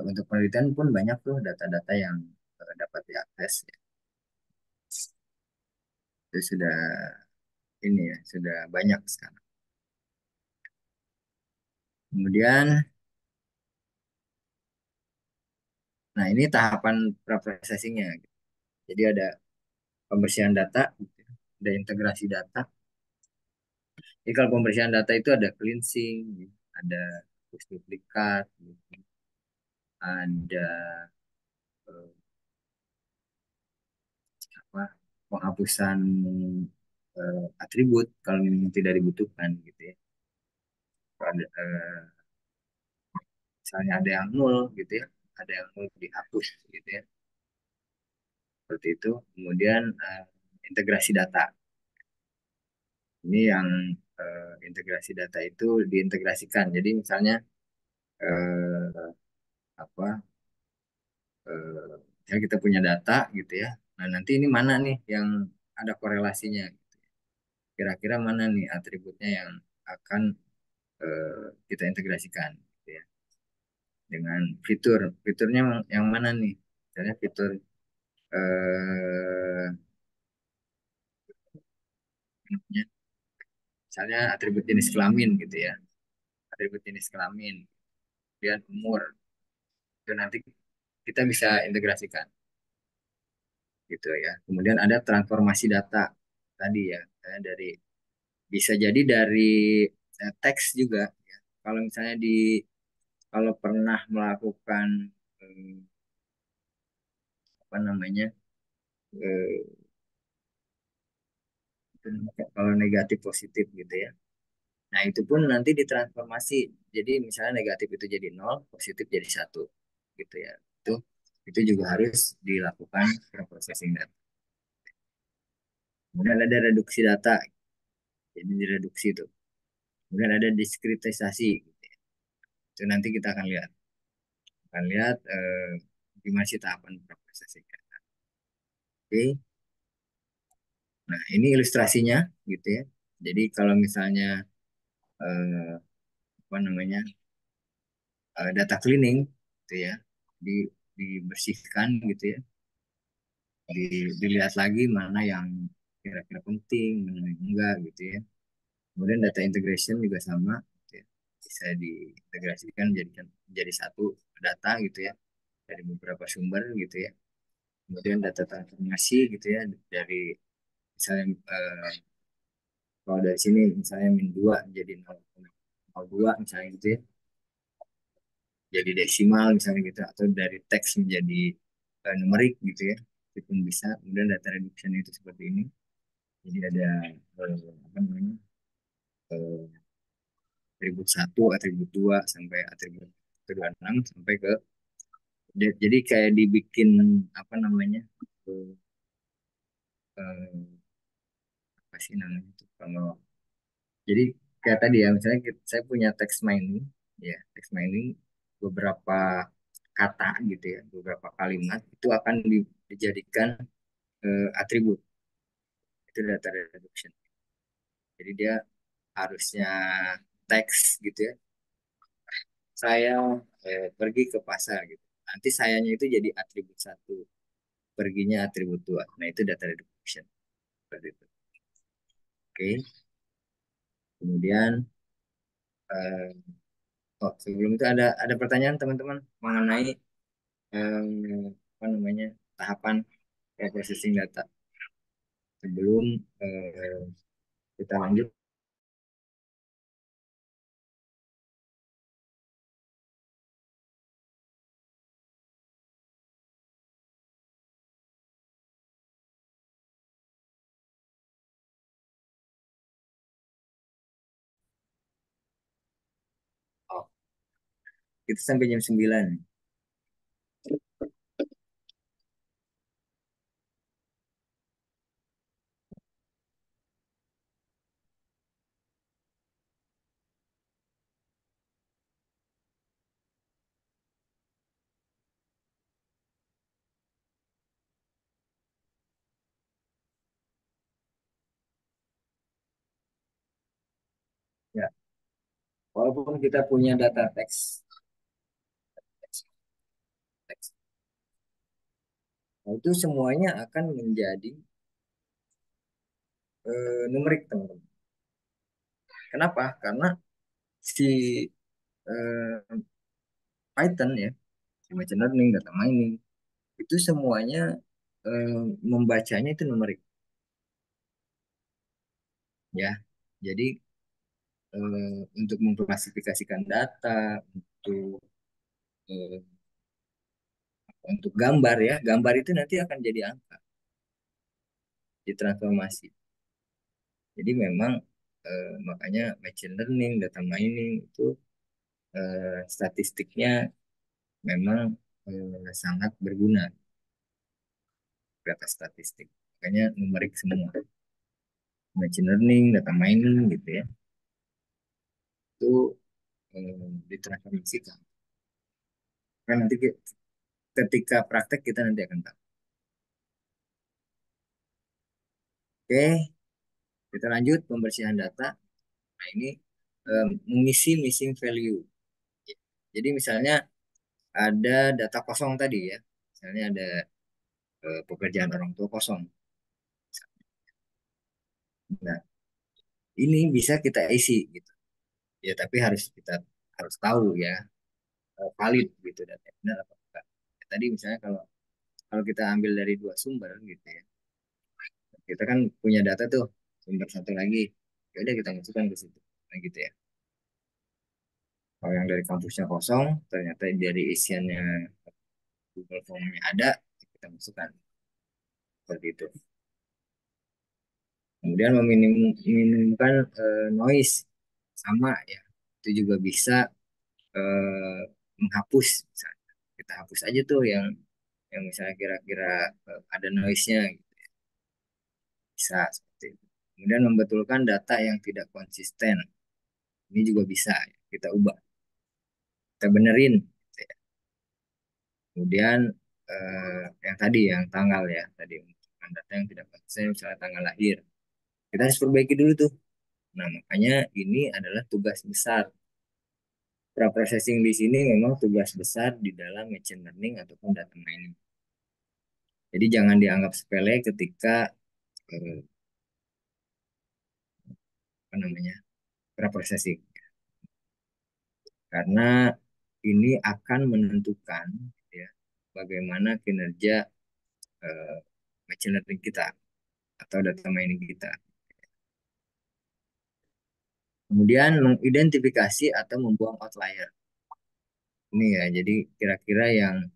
untuk penelitian pun banyak tuh data-data yang dapat diakses ya. Itu sudah ini ya sudah banyak sekarang. Kemudian, nah ini tahapan preprocessingnya. Jadi ada pembersihan data, gitu ya. Ada integrasi data. Jadi kalau pembersihan data itu ada cleansing, gitu. Ada hapus duplikat, gitu. Ada eh, apa penghapusan atribut kalau memang tidak dibutuhkan gitu ya. Ada, misalnya ada yang nol gitu ya, ada yang nol dihapus gitu ya. Seperti itu. Kemudian integrasi data. Ini yang integrasi data itu diintegrasikan. Jadi misalnya eh, apa ya kita punya data gitu ya. Nah, nanti ini mana nih yang ada korelasinya? Kira-kira mana nih atributnya yang akan kita integrasikan gitu ya. Dengan fiturnya yang mana nih? Misalnya fitur eh, namanya, misalnya atribut jenis kelamin gitu ya. Atribut jenis kelamin, kemudian umur. Itu nanti kita bisa integrasikan gitu ya. Kemudian ada transformasi data tadi ya, dari bisa jadi dari teks juga ya. Kalau misalnya kalau pernah melakukan eh, apa namanya, eh, kalau negatif positif gitu ya. Nah, itu pun nanti ditransformasi. Jadi misalnya negatif itu jadi nol, positif jadi satu gitu ya. Itu juga harus dilakukan processing data. Kemudian ada reduksi data, jadi direduksi itu. Kemudian ada diskritisasi, gitu ya. Itu nanti kita akan lihat gimana sih tahapan processing data. Oke. Nah, ini ilustrasinya gitu ya. Jadi kalau misalnya eh, apa namanya, data cleaning gitu ya, dibersihkan gitu ya, dilihat lagi mana yang kira-kira penting, mana yang enggak gitu ya. Kemudian data integration juga sama, gitu ya. Bisa diintegrasikan menjadi satu data gitu ya, dari beberapa sumber gitu ya. Kemudian data transformasi gitu ya, dari misalnya kalau dari sini misalnya -2 jadi 0,02 misalnya gitu ya, jadi desimal misalnya gitu, atau dari teks menjadi numerik gitu ya, itu pun bisa. Kemudian data reduction itu seperti ini, jadi ada apa namanya, eh, atribut 1, atribut 2 sampai atribut 26 sampai ke, jadi kayak dibikin apa namanya, eh, eh, apa sih namanya itu, kalau jadi kayak tadi ya, misalnya saya punya text mining ya, text mining beberapa kata gitu ya, beberapa kalimat itu akan dijadikan atribut, itu data reduction. Jadi dia harusnya teks gitu ya, saya pergi ke pasar gitu, nanti sayanya itu jadi atribut 1, perginya atribut 2. Nah, itu data reduction seperti itu. Oke. Kemudian eh, sebelum itu ada pertanyaan teman-teman mengenai apa namanya, tahapan processing data sebelum kita lanjut. Oh, kita sampai jam 9. Ya, walaupun kita punya data teks, teks, nah, itu semuanya akan menjadi numerik teman-teman. Kenapa? Karena si eh, Python ya, si machine learning, data mining, itu semuanya eh, membacanya itu numerik ya. Jadi untuk mengklasifikasikan data, eh, untuk gambar ya, gambar itu nanti akan jadi angka, ditransformasi. Jadi memang makanya machine learning, data mining itu statistiknya memang sangat berguna, data statistik. Makanya numerik semua. Machine learning, data mining gitu ya, itu ditransformasikan. Kan nanti ketika praktek kita nanti akan tahu. Oke, kita lanjut pembersihan data. Nah, ini mengisi missing value. Jadi misalnya ada data kosong tadi ya. Misalnya ada pekerjaan orang tua kosong. Nah, ini bisa kita isi gitu. Ya, tapi kita harus tahu ya, valid gitu, data benar apa enggak. Ya, tadi tadi misalnya kalau kalau kita ambil dari dua sumber gitu ya, kita kan punya data tuh sumber satu lagi, ya udah kita masukkan ke situ, nah gitu ya. Kalau yang dari kampusnya kosong, ternyata dari isiannya Google Form-nya ada, kita masukkan seperti itu. Kemudian meminimumkan noise sama ya, itu juga bisa eh, menghapus. Misalnya. Kita hapus aja tuh yang misalnya kira-kira ada noise-nya gitu. Bisa seperti itu. Kemudian membetulkan data yang tidak konsisten. Ini juga bisa ya, kita ubah, kita benerin. Gitu ya. Kemudian yang tadi yang tanggal ya, tadi membetulkan data yang tidak konsisten, misalnya tanggal lahir. Kita harus perbaiki dulu tuh. Nah, makanya ini adalah tugas besar. Pra-processing di sini memang tugas besar di dalam machine learning ataupun data mining. Jadi jangan dianggap sepele ketika eh, apa namanya pra-processing, karena ini akan menentukan ya bagaimana kinerja eh, machine learning kita atau data mining kita. Kemudian mengidentifikasi atau membuang outlier. Ini ya, jadi kira-kira yang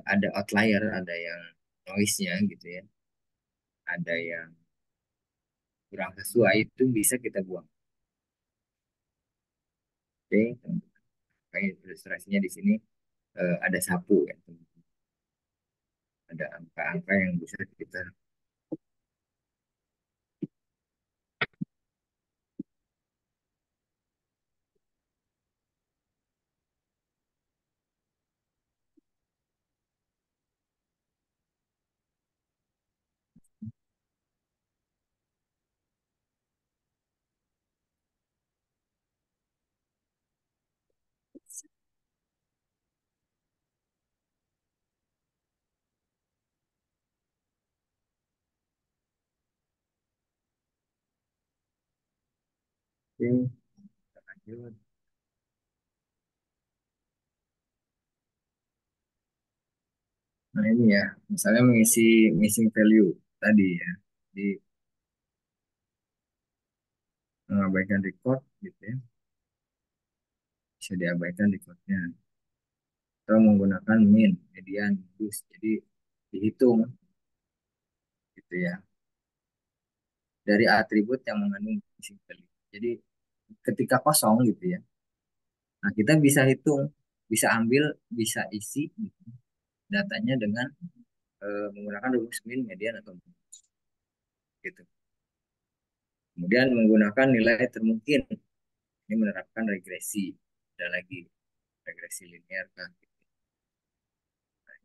ada outlier, ada yang noise-nya gitu ya, ada yang kurang sesuai itu bisa kita buang. Oke, kayak ilustrasinya di sini ada sapu ya, ada angka-angka yang bisa kita. Oke, kita lanjut. Nah ini ya, misalnya mengisi missing value tadi ya, di mengabaikan record gitu ya, bisa diabaikan recordnya atau menggunakan min, median, reduce. Jadi dihitung gitu ya dari atribut yang mengandung missing value. Jadi ketika kosong gitu ya, nah kita bisa hitung, bisa ambil, bisa isi gitu, datanya dengan menggunakan rumus min, median atau modulus, gitu. Kemudian menggunakan nilai termungkin, ini menerapkan regresi, ada lagi regresi linear kan.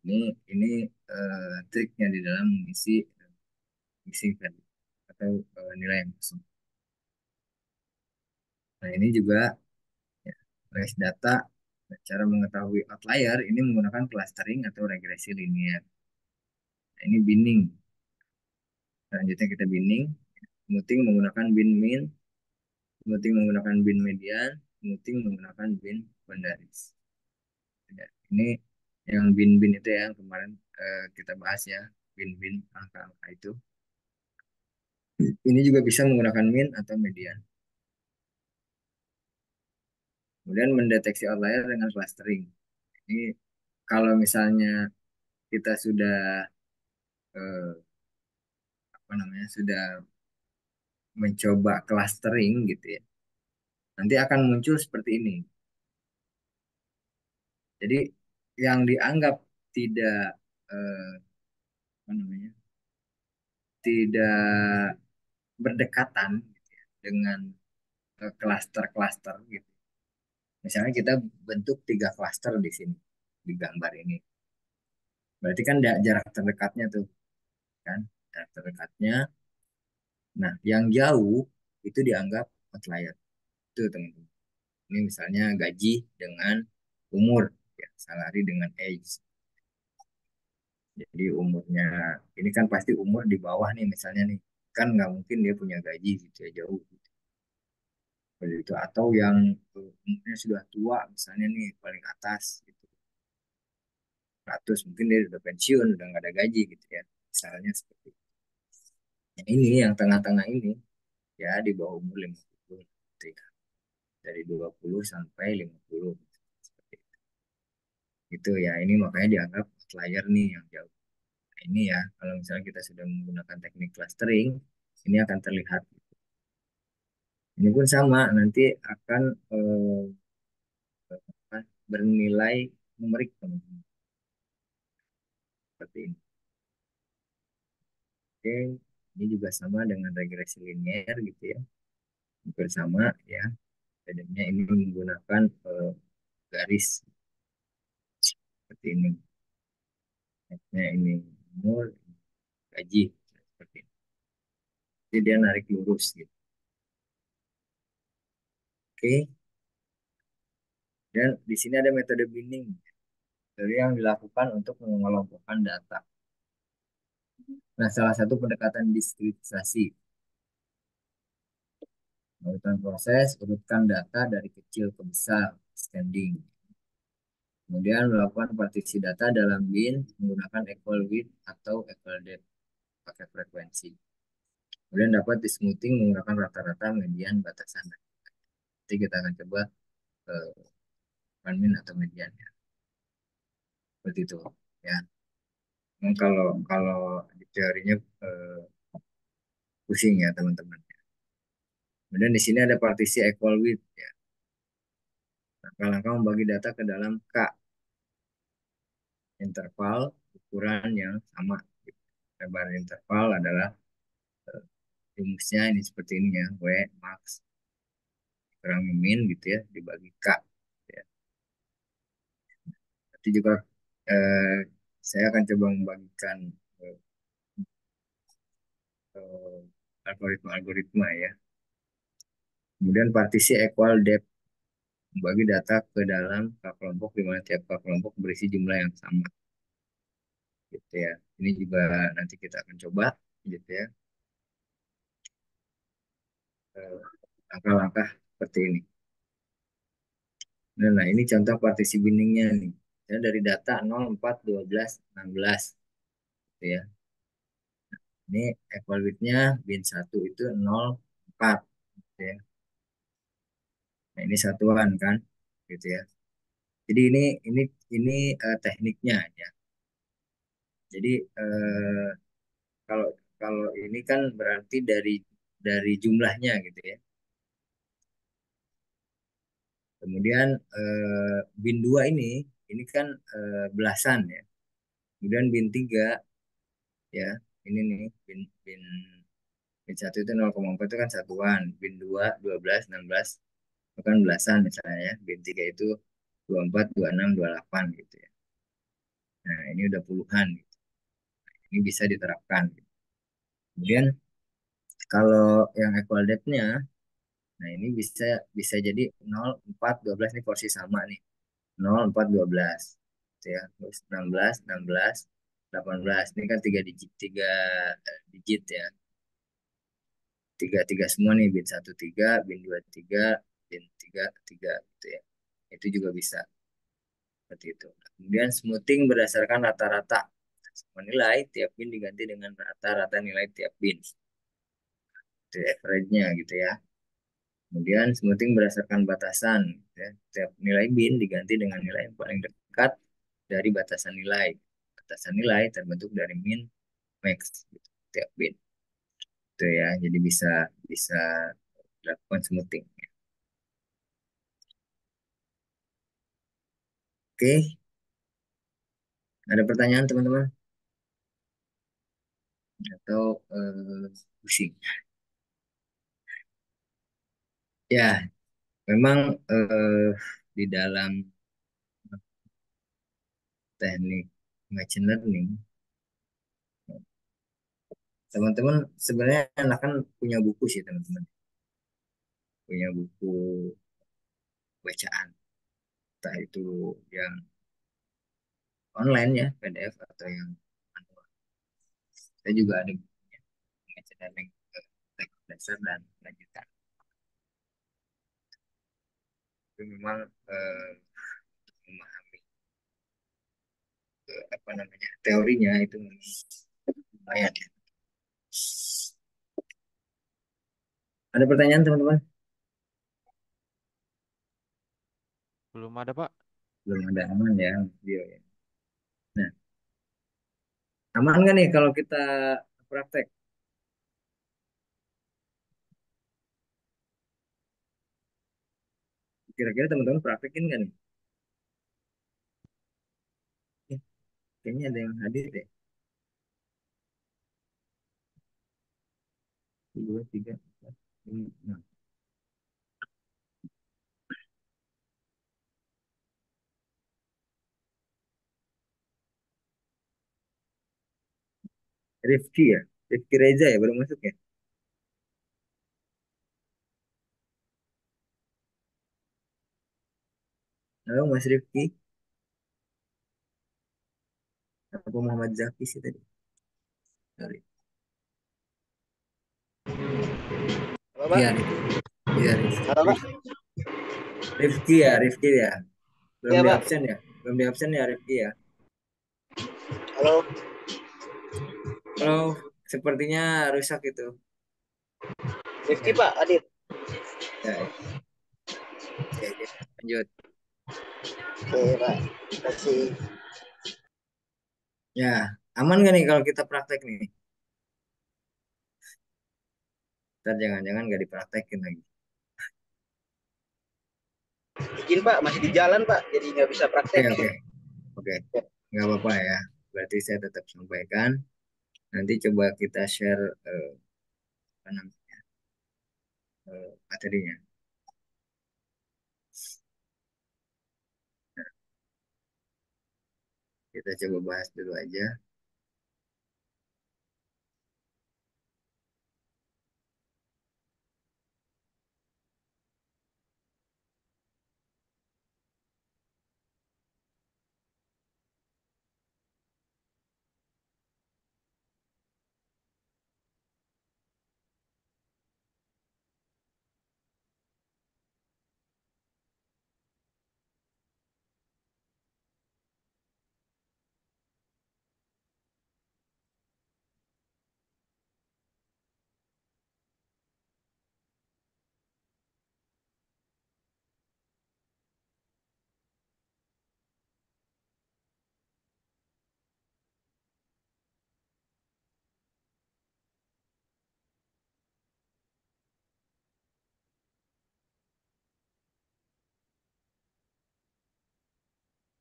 Ini triknya di dalam mengisi missing value atau nilai yang kosong. Nah ini juga ya, trace data. Cara mengetahui outlier ini menggunakan clustering atau regresi linear. Nah, ini binning. Selanjutnya kita binning. Smoothing menggunakan bin min, smoothing menggunakan bin median, smoothing menggunakan bin boundaries. Ya, ini yang bin-bin itu ya yang kemarin kita bahas ya, bin-bin angka-angka itu. Ini juga bisa menggunakan min atau median. Kemudian mendeteksi outlier dengan clustering. Ini kalau misalnya kita sudah eh, apa namanya sudah mencoba clustering gitu ya, nanti akan muncul seperti ini. Jadi yang dianggap tidak eh, apa namanya tidak berdekatan gitu ya, dengan klaster-klaster gitu. Misalnya kita bentuk tiga klaster di sini di gambar ini. Berarti kan jarak terdekatnya tuh kan, jarak terdekatnya. Nah, yang jauh itu dianggap outlier. Itu teman-teman. Ini misalnya gaji dengan umur, ya, salary dengan age. Jadi umurnya, ini kan pasti umur di bawah nih misalnya nih. Kan nggak mungkin dia punya gaji gitu ya jauh. Gitu. Seperti itu. Atau yang umurnya sudah tua misalnya nih paling atas gitu. 100 mungkin dia udah pensiun, udah nggak ada gaji gitu ya. Misalnya seperti itu. Nah, ini yang tengah-tengah ini ya di bawah umur 50 gitu ya. Dari 20 sampai 50 seperti itu. Itu ya, ini makanya dianggap outlier nih yang jauh. Nah, ini ya kalau misalnya kita sudah menggunakan teknik clustering, ini akan terlihat. Ini pun sama nanti akan apa, bernilai numerik teman-teman. Seperti ini. Oke, ini juga sama dengan regresi linear gitu ya. Hampir sama ya. Bedanya ini menggunakan garis seperti ini. Nah, ini umur, gaji seperti ini. Jadi dia narik lurus gitu. Oke. Dan di sini ada metode binning dari yang dilakukan untuk mengelompokkan data. Nah, salah satu pendekatan diskritisasi. Urutan proses, urutkan data dari kecil ke besar, standing. Kemudian melakukan partisi data dalam bin menggunakan equal width atau equal depth pakai frekuensi. Kemudian dapat di smoothing menggunakan rata-rata, median, batasan. Nanti kita akan coba min atau median ya. Seperti itu ya. Nah, kalau di teorinya eh, pusing ya teman-teman. Kemudian di sini ada partisi equal width ya. Langkah-langkah membagi data ke dalam K interval ukuran yang sama. Lebar interval adalah rumusnya ini seperti ini ya, W max kurang min gitu ya dibagi K ya. Nanti juga eh, saya akan coba membagikan eh, algoritma ya. Kemudian partisi equal depth membagi data ke dalam K kelompok di mana tiap K kelompok berisi jumlah yang sama gitu ya. Ini juga nanti kita akan coba gitu ya. eh, Langkah-langkah seperti ini. Nah, ini contoh partisi bindingnya nih. Ya, dari data 0, 4, 12, 16 gitu ya. Ini equal width-nya bin 1 itu 0, 4 gitu ya. Nah, ini satuan kan gitu ya. Jadi ini tekniknya ya. Jadi kalau kalau ini kan berarti dari jumlahnya gitu ya. Kemudian bin 2 ini kan belasan ya. Kemudian bin 3 ya. Ini nih bin 1 itu 0,4 itu kan satuan. Bin 2 12 16 itu kan belasan misalnya ya. Bin 3 itu 24 26 28 gitu ya. Nah, ini udah puluhan gitu. Ini bisa diterapkan gitu. Kemudian kalau yang equal depth-nya, nah ini bisa bisa jadi 0 4 12 ini porsi sama nih. 0 4 12 gitu ya. Terus 16 16 18 ini kan tiga digit ya. Tiga tiga semua nih, bin 1 3, bin 2 3, bin 3 3 gitu ya. Itu juga bisa seperti itu. Kemudian smoothing berdasarkan rata-rata. Semua nilai tiap bin diganti dengan rata-rata nilai tiap bin. Itu average-nya gitu ya. Kemudian smoothing berdasarkan batasan. Ya. Tiap nilai bin diganti dengan nilai yang paling dekat dari batasan nilai. Batasan nilai terbentuk dari min, max, gitu, tiap bin. Itu ya, jadi bisa bisa dilakukan smoothing. Oke, ada pertanyaan teman-teman? Atau pusing? Ya, memang di dalam teknik machine learning, teman-teman sebenarnya kan punya buku sih teman-teman. Punya buku bacaan. Entah itu yang online ya, PDF atau yang manual. Saya juga ada bukunya, machine learning teknik dasar dan lanjutan. Itu memang untuk memahami apa namanya teorinya itu lumayan ya. Ada pertanyaan teman-teman? Belum ada Pak. Belum ada, aman ya video ya. Nah, aman nggak nih kalau kita praktek? Kira-kira teman-teman praktekin nggak nih? Eh, kayaknya ada yang hadir deh. Dua, tiga, empat, lima, enam. Rifki ya? Rifki Reza ya baru masuk ya? Halo Mas Rifki. Apa Muhammad Zaki sih tadi? Sorry. Halo, Pak. Iya, iya, Halo, Pak. Rifki ya, Rifki ya. Belum Iya, di Pak. absen ya? Belum di absen ya Rifki ya? Halo. Halo, sepertinya rusak itu. Rifki, Ya, Pak. Adit. ya, ya. Oke, oke. Lanjut. Oke, Pak. Terima kasih. Ya, aman gak nih kalau kita praktek nih? Ntar jangan-jangan gak dipraktekin lagi. Izin, Pak. Masih di jalan, Pak. Jadi nggak bisa Oke, praktek. oke, oke. Nggak apa-apa ya. Berarti saya tetap sampaikan. Nanti coba kita share apa namanya, materinya. Nah, kita coba bahas dulu aja.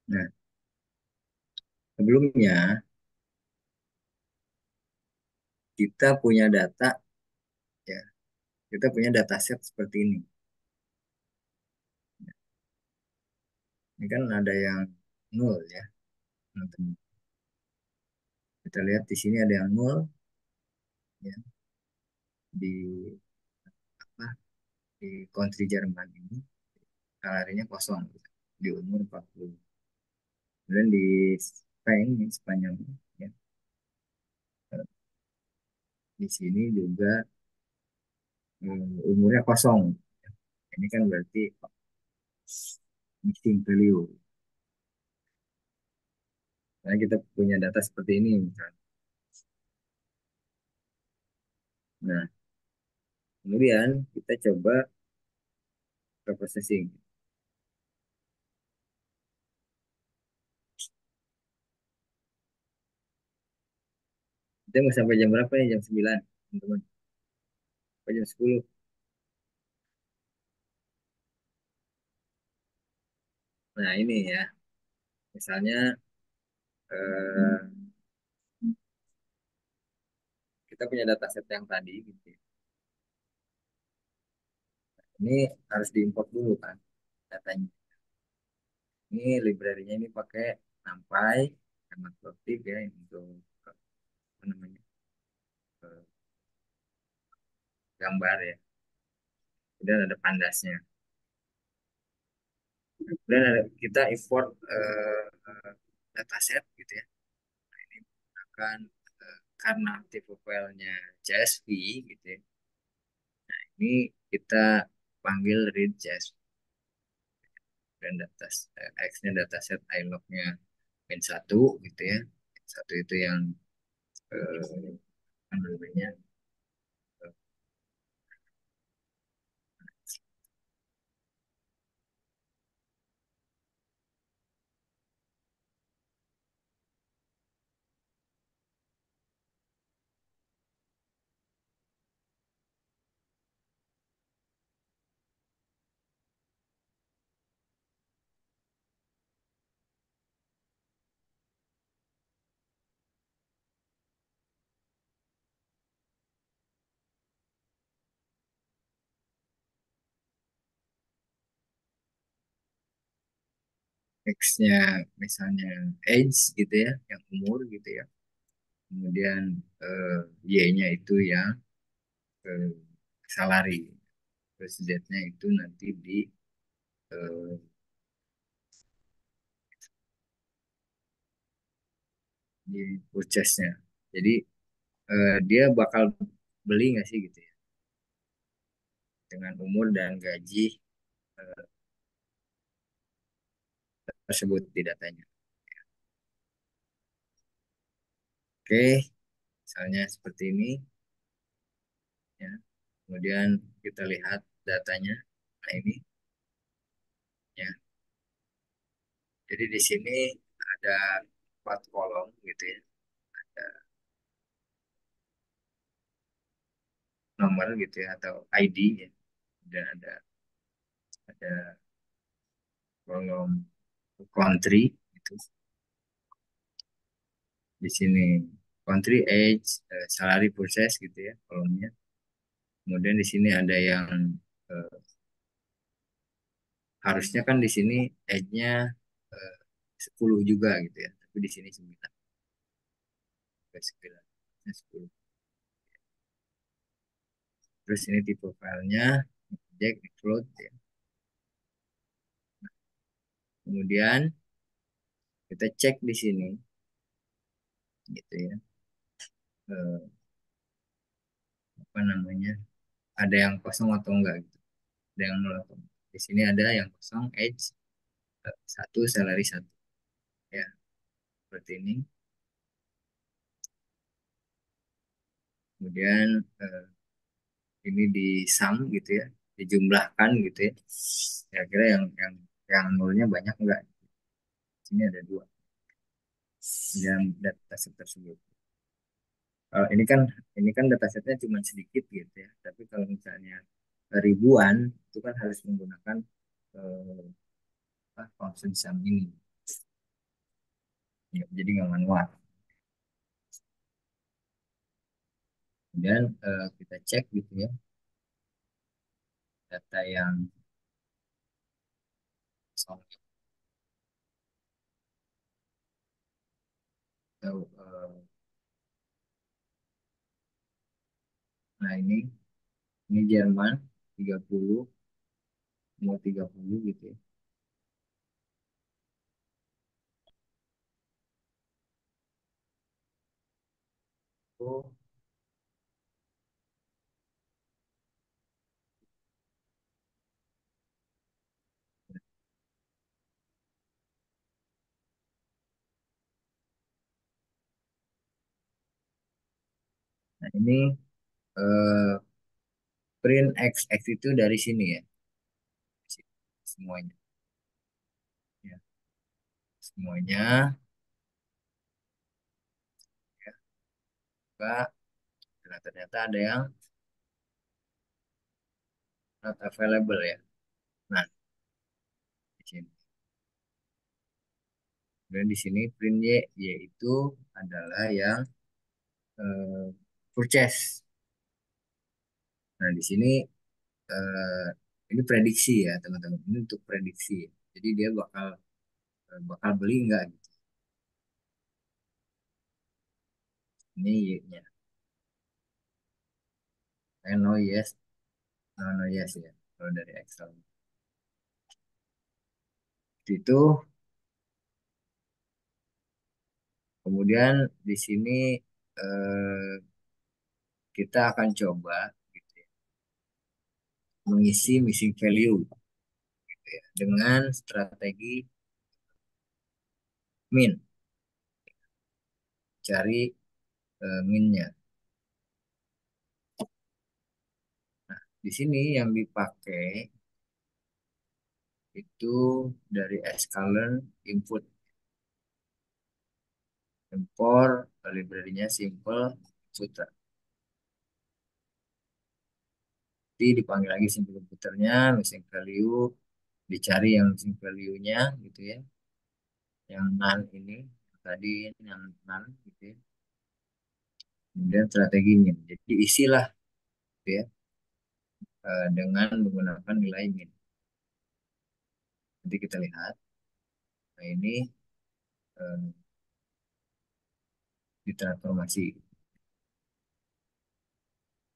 Nah, sebelumnya kita punya data ya. Kita punya dataset seperti ini. Ini kan ada yang nol ya, teman-teman. Kita lihat di sini ada yang nol ya, di apa di country Jerman ini kalorinya kosong gitu, di umur 40. Kemudian di Spain ini Spanyol ya, di sini juga umurnya kosong. Ini kan berarti missing value. Karena kita punya data seperti ini misalnya. Nah, kemudian kita coba processing. Kita mau sampai jam berapa nih? Jam 9, teman-teman. Sampai jam 10. Nah, ini ya. Misalnya eh, kita punya dataset yang tadi gitu ya. Ini harus diimport dulu kan datanya. Ini library-nya ini pakai NumPy, sangat produktif ya untuk apa namanya eh, gambar ya. Kemudian ada pandasnya. Kemudian kita import dataset gitu ya. Nah, ini menggunakan karena tipe filenya CSV gitu ya. Ini kita panggil read CSV dan X-nya dataset iLog-nya. min satu gitu ya. Min satu itu yang apa namanya, X-nya misalnya age gitu ya, yang umur gitu ya. Kemudian Y-nya itu yang eh, salary. Terus Z-nya itu nanti eh, di purchase-nya. Jadi dia bakal beli nggak sih gitu ya, dengan umur dan gaji eh, tersebut di datanya. Oke, misalnya seperti ini ya. Kemudian kita lihat datanya. Nah ini ya. Jadi di sini ada 4 kolom gitu ya. Ada nomor gitu ya atau ID ya. Dan ada kolom country gitu. Di sini country, age, salary, purchase gitu ya kolomnya. Kemudian di sini ada yang eh, harusnya kan di sini age-nya eh, 10 juga gitu ya. Tapi di sini 9. 9. 10. Terus ini tipe filenya Jack float ya. Kemudian kita cek di sini gitu ya. Eh, apa namanya? Ada yang kosong atau enggak gitu. Ada yang nol atau enggak. Di sini ada yang kosong age 1, salary 1 ya. Seperti ini. Kemudian ini di sum gitu ya, dijumlahkan gitu ya. Kira-kira yang nolnya banyak enggak? Sini ada 2 dalam dataset tersebut. Kalau ini kan datasetnya cuma sedikit gitu ya. Tapi kalau misalnya ribuan itu kan harus menggunakan eh, function sum ini. Ya, jadi nggak manual. Kemudian kita cek gitu ya data yang kosong atau nah ini Jerman 30 mau 30 gitu ya. Oh, nah ini eh, print XX itu dari sini ya. Semuanya ya. Semuanya ya. Buka. Nah, ternyata ada yang not available ya. Nah, di sini. Dan di sini print Y yaitu adalah yang eh, purchase. Nah, di sini eh, ini prediksi ya, teman-teman. Ini untuk prediksi. Jadi dia bakal beli nggak gitu. Ini Y-nya. No yes, no yes ya. Kalau dari Excel. Itu kemudian di sini eh, kita akan coba gitu ya, mengisi missing value gitu ya, dengan strategi min. cari minnya. Di sini yang dipakai itu dari scalar input, import library-nya simple footer. Nanti dipanggil lagi simple footernya, missing value, dicari yang missing value-nya gitu ya. Yang none ini tadi yang none gitu ya. Kemudian strateginya. Jadi isilah gitu ya dengan menggunakan nilai min. Nanti kita lihat. Nah, ini eh, ditransformasi.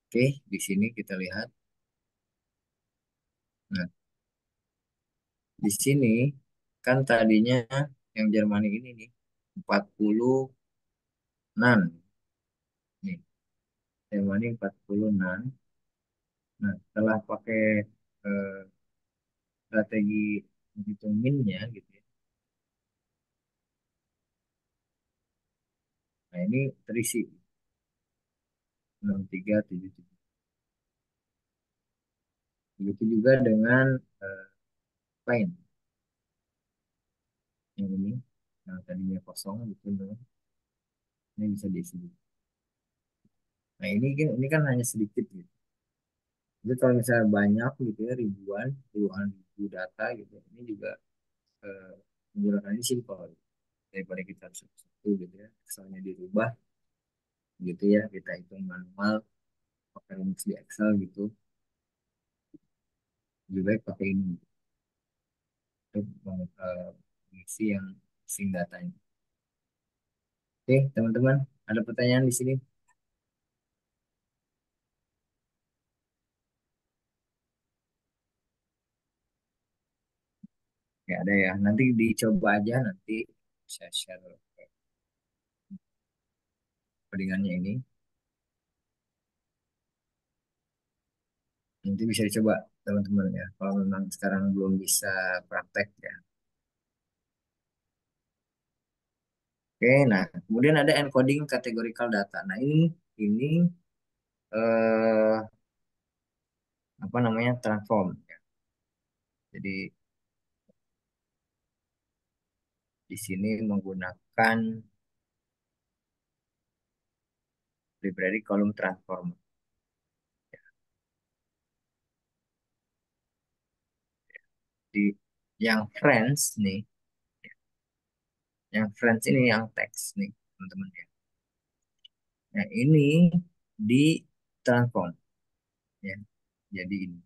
Oke, di sini kita lihat. Nah, di sini kan tadinya yang Jermani ini nih 40 nan. Nih, Jermani 40 nan. Nah, setelah pakai eh, strategi menghitung minnya gitu ya. Nah, ini terisi 6377. Begitu juga dengan paint yang ini. Yang tadinya kosong gitu loh. Ini bisa diisi. Nah, ini kan hanya sedikit gitu. Jadi kalau misalnya banyak gitu ya ribuan, puluhan ribu data gitu, ini juga eh, menggunakan ini simpel gitu. Daripada kita harus satu gitu ya, misalnya dirubah gitu ya, kita hitung manual pakai rumus di Excel gitu, lebih baik pakai ini untuk mengisi yang sing datanya. Oke, teman-teman, ada pertanyaan di sini? Ya ada ya, nanti dicoba aja nanti saya share codingannya ini. Nanti bisa dicoba teman-teman ya. Kalau memang sekarang belum bisa praktek ya. Oke, nah kemudian ada encoding categorical data. Nah ini eh, apa namanya transform. Ya. Jadi di sini menggunakan library column transform. Di yang friends nih, yang friends ini yang teks nih teman-teman ya. Nah ini di transform ya. Jadi ini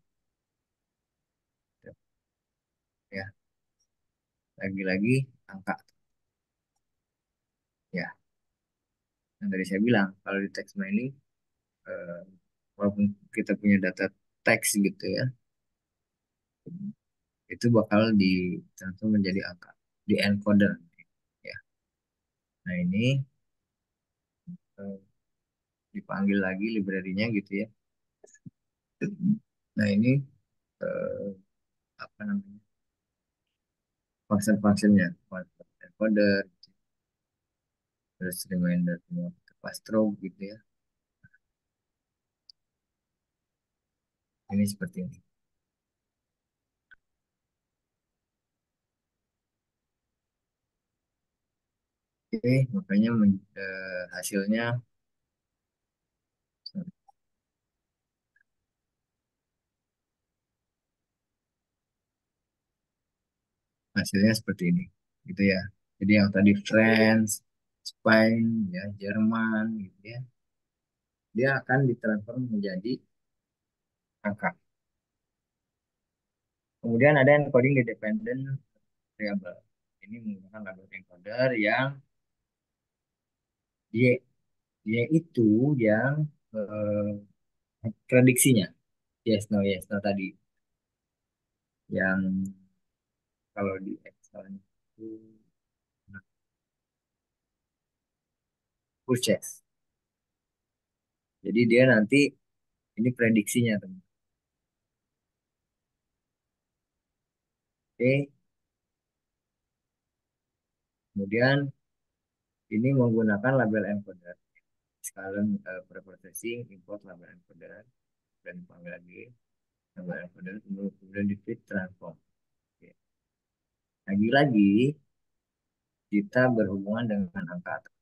ya lagi-lagi angka ya. Yang tadi saya bilang kalau di text mining eh, walaupun kita punya data teks gitu ya, itu bakal ditransform menjadi angka di encoder ya. Nah ini eh, dipanggil lagi library-nya gitu ya. Nah ini eh, apa namanya function-functionnya, encoder, terus reminder, pas stroke gitu ya. Ini seperti ini. Oke, makanya hasilnya seperti ini, gitu ya. Jadi yang tadi France, Spain, ya Jerman, gitu ya, dia akan ditransform menjadi angka. Kemudian ada encoding di dependent variable. Ini menggunakan label encoder yang Y, Y itu yang prediksinya. Yes, no tadi. Yang kalau di Excel itu nah, purchase. Jadi dia nanti ini prediksinya teman. Oke, kemudian Ini menggunakan label encoder. Sekalian preprocessing, import label encoder, dan dipanggil lagi label encoder, kemudian di feed transform. Oke. Lagi-lagi kita berhubungan dengan angka atas.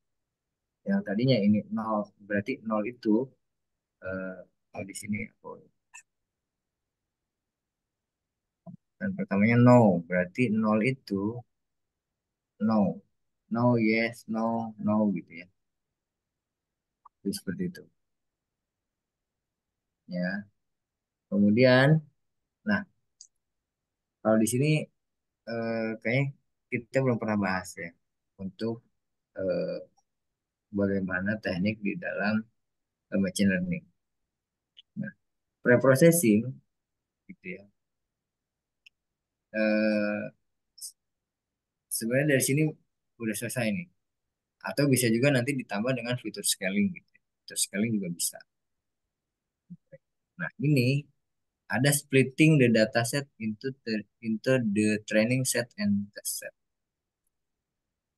Yang tadinya ini 0, berarti 0 itu di sini dan pertamanya no, berarti 0 itu no, no, yes, no, no gitu ya. Jadi seperti itu. Ya. Kemudian, nah kalau di sini kayaknya kita belum pernah bahas ya untuk eh, bagaimana teknik di dalam machine learning. Nah, preprocessing gitu ya. Eh, Sebenarnya dari sini udah selesai nih. Atau bisa juga nanti ditambah dengan fitur scaling gitu. Fitur scaling juga bisa. Nah, ini ada splitting the dataset into the training set and test set.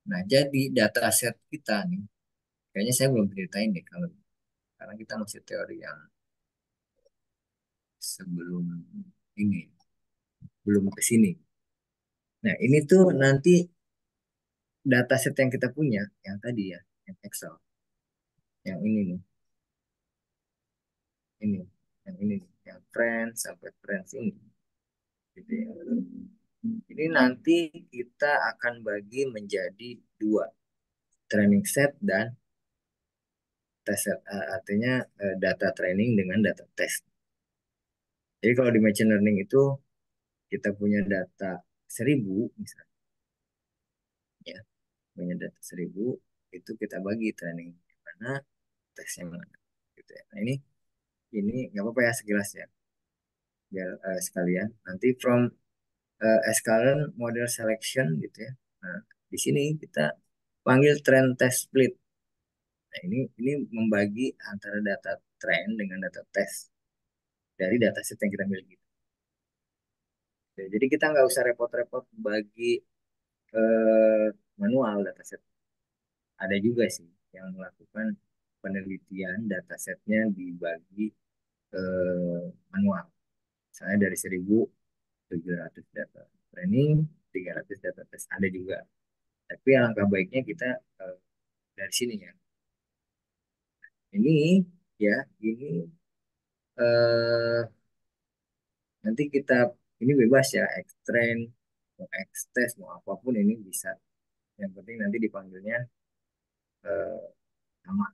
Nah, jadi dataset kita nih, kayaknya saya belum ceritain deh kalau karena kita masih teori yang sebelum ini, belum ke sini. Nah, ini tuh nanti dataset yang kita punya, yang tadi ya, yang Excel, yang ini nih, ini, yang ini, yang friends sampai friends ini, gitu ya. Ini nanti kita akan bagi menjadi dua, training set dan test set. Artinya data training dengan data test. Jadi kalau di machine learning itu kita punya data 1000 misalnya, ya, punya data 1000 itu kita bagi training yang mana, tesnya mana, gitu ya. Nah ini nggak apa-apa ya sekilas ya, biar sekalian. Nanti from scalene model selection gitu ya. Nah di sini kita panggil trend test split. Nah ini membagi antara data trend dengan data test dari dataset yang kita miliki. Jadi kita nggak usah repot-repot bagi manual dataset. Ada juga sih yang melakukan penelitian datasetnya dibagi manual. Misalnya dari 1.700 data training, 300 data test. Ada juga. Tapi alangkah baiknya kita dari sini ya. Ini ya, ini eh, nanti kita ini bebas ya, X-train, mau X-test, mau apapun ini bisa. Yang penting nanti dipanggilnya eh, sama.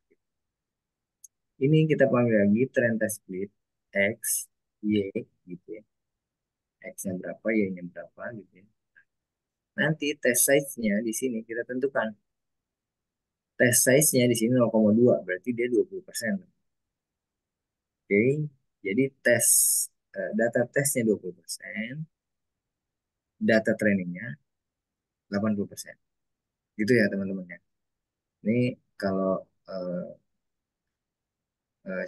Ini kita panggil lagi trend test split X, Y gitu ya. X-nya berapa, Y-nya berapa gitu ya. Nanti test size-nya di sini kita tentukan. Test size-nya di sini 0,2, berarti dia 20%. Oke, jadi data tesnya 20%, data trainingnya 80%. Gitu ya teman-teman ya. Ini kalau eh,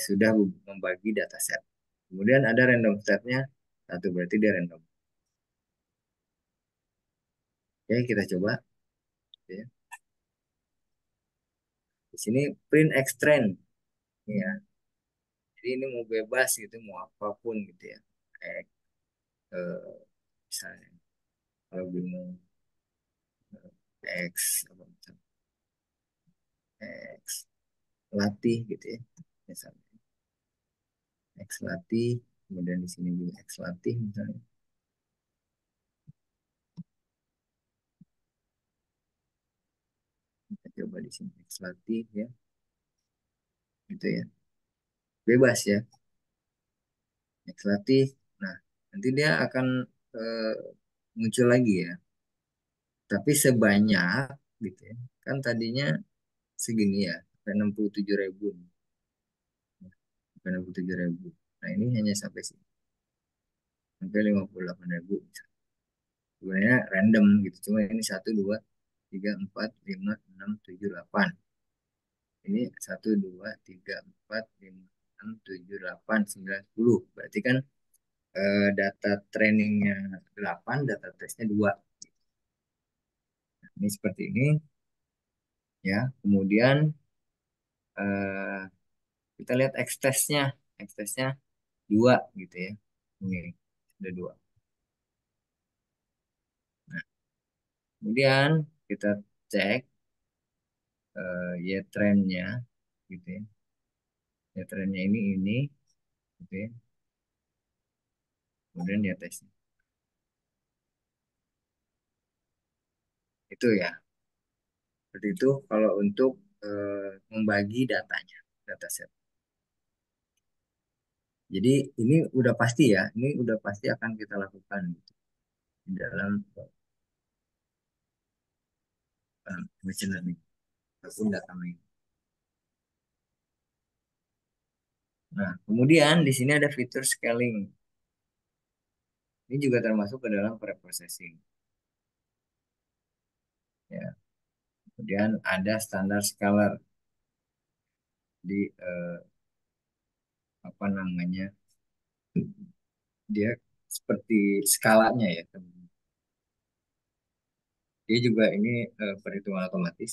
sudah membagi data set. Kemudian ada random setnya satu, berarti dia random. Oke, kita coba. Ya. Di sini print X trend. Ya. Jadi ini mau bebas gitu, mau apapun gitu ya. Kayak misalnya kalau bingung X apa misalnya X latih gitu ya. Misalnya X latih, kemudian di sini juga X latih misalnya. Kita coba di sini X latih ya. Gitu ya. Bebas ya. X latih. Nah, nanti dia akan eh, muncul lagi ya. Tapi sebanyak gitu ya. Kan tadinya segini ya, 67.000. 67.000. Nah, ini hanya sampai sini. Sampai 58.000. Sebenarnya random gitu. Cuma ini 1, 2, 3, 4, 5, 6, 7, 8. Ini 1, 2, 3, 4, 5, 6, 7, 8, 9, 10. Berarti kan data trainingnya 8, data tesnya 2. Ini seperti ini. ya. Kemudian eh, kita lihat x testnya dua gitu ya. Ini ada dua. Nah, kemudian kita cek ya trennya gitu ya. Ya trennya ini gitu ya. Kemudian dia tesnya. Itu ya. Seperti itu kalau untuk membagi datanya, dataset. Jadi ini udah pasti ya, ini udah pasti akan kita lakukan gitu, di dalam machine learning ataupun data mining. Nah, kemudian di sini ada fitur scaling. Ini juga termasuk ke dalam preprocessing. Ya. Kemudian ada standar scalar di apa namanya? Dia seperti skalanya ya. Dia juga ini perhitungan otomatis.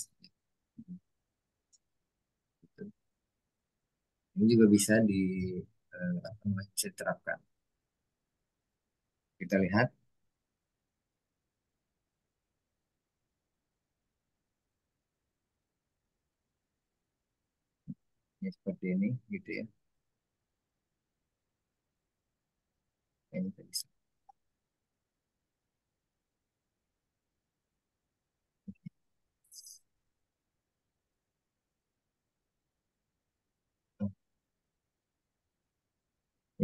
Ini juga bisa apa namanya, bisa diterapkan. Kita lihat ini seperti ini gitu ya. Ini bisa.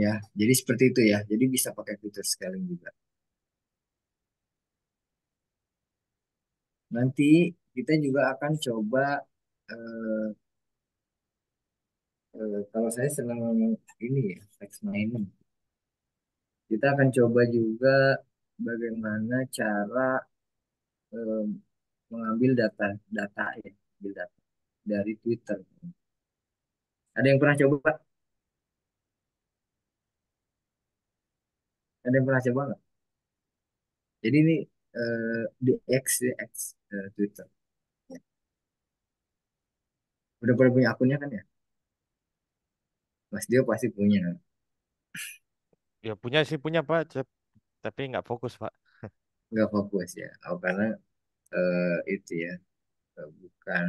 Ya, jadi seperti itu ya. Jadi bisa pakai fitur scaling juga. Nanti kita juga akan coba eh, kalau saya senang ini ya, text mining. Kita akan coba juga bagaimana cara eh, mengambil data ya, ambil data dari Twitter. Ada yang pernah coba, Pak? Ada yang pernah coba nggak? Jadi ini di X Twitter. Ya. Udah pada punya akunnya kan ya? Mas Dio pasti punya. Ya punya sih punya Pak, tapi nggak fokus Pak. Nggak fokus ya. Oh, karena itu ya, bukan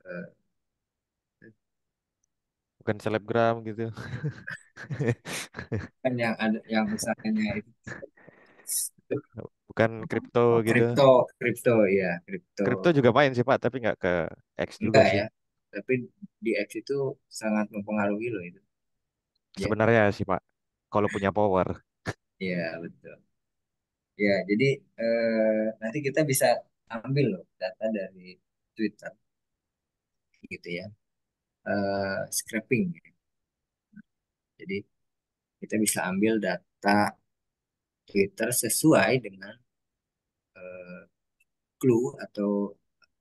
eh, Bukan selebgram gitu. kan yang ada yang usahanya itu Bukan kripto gitu. kripto, kripto ya, kripto. Kripto juga main sih Pak, tapi nggak ke X juga Enggak sih. ya. Tapi di X itu sangat mempengaruhi loh itu. Ya, Sebenarnya sih Pak, kalau punya power. ya betul. Ya, jadi nanti kita bisa ambil loh data dari Twitter gitu ya. Scraping. Jadi kita bisa ambil data Twitter sesuai dengan eh, clue atau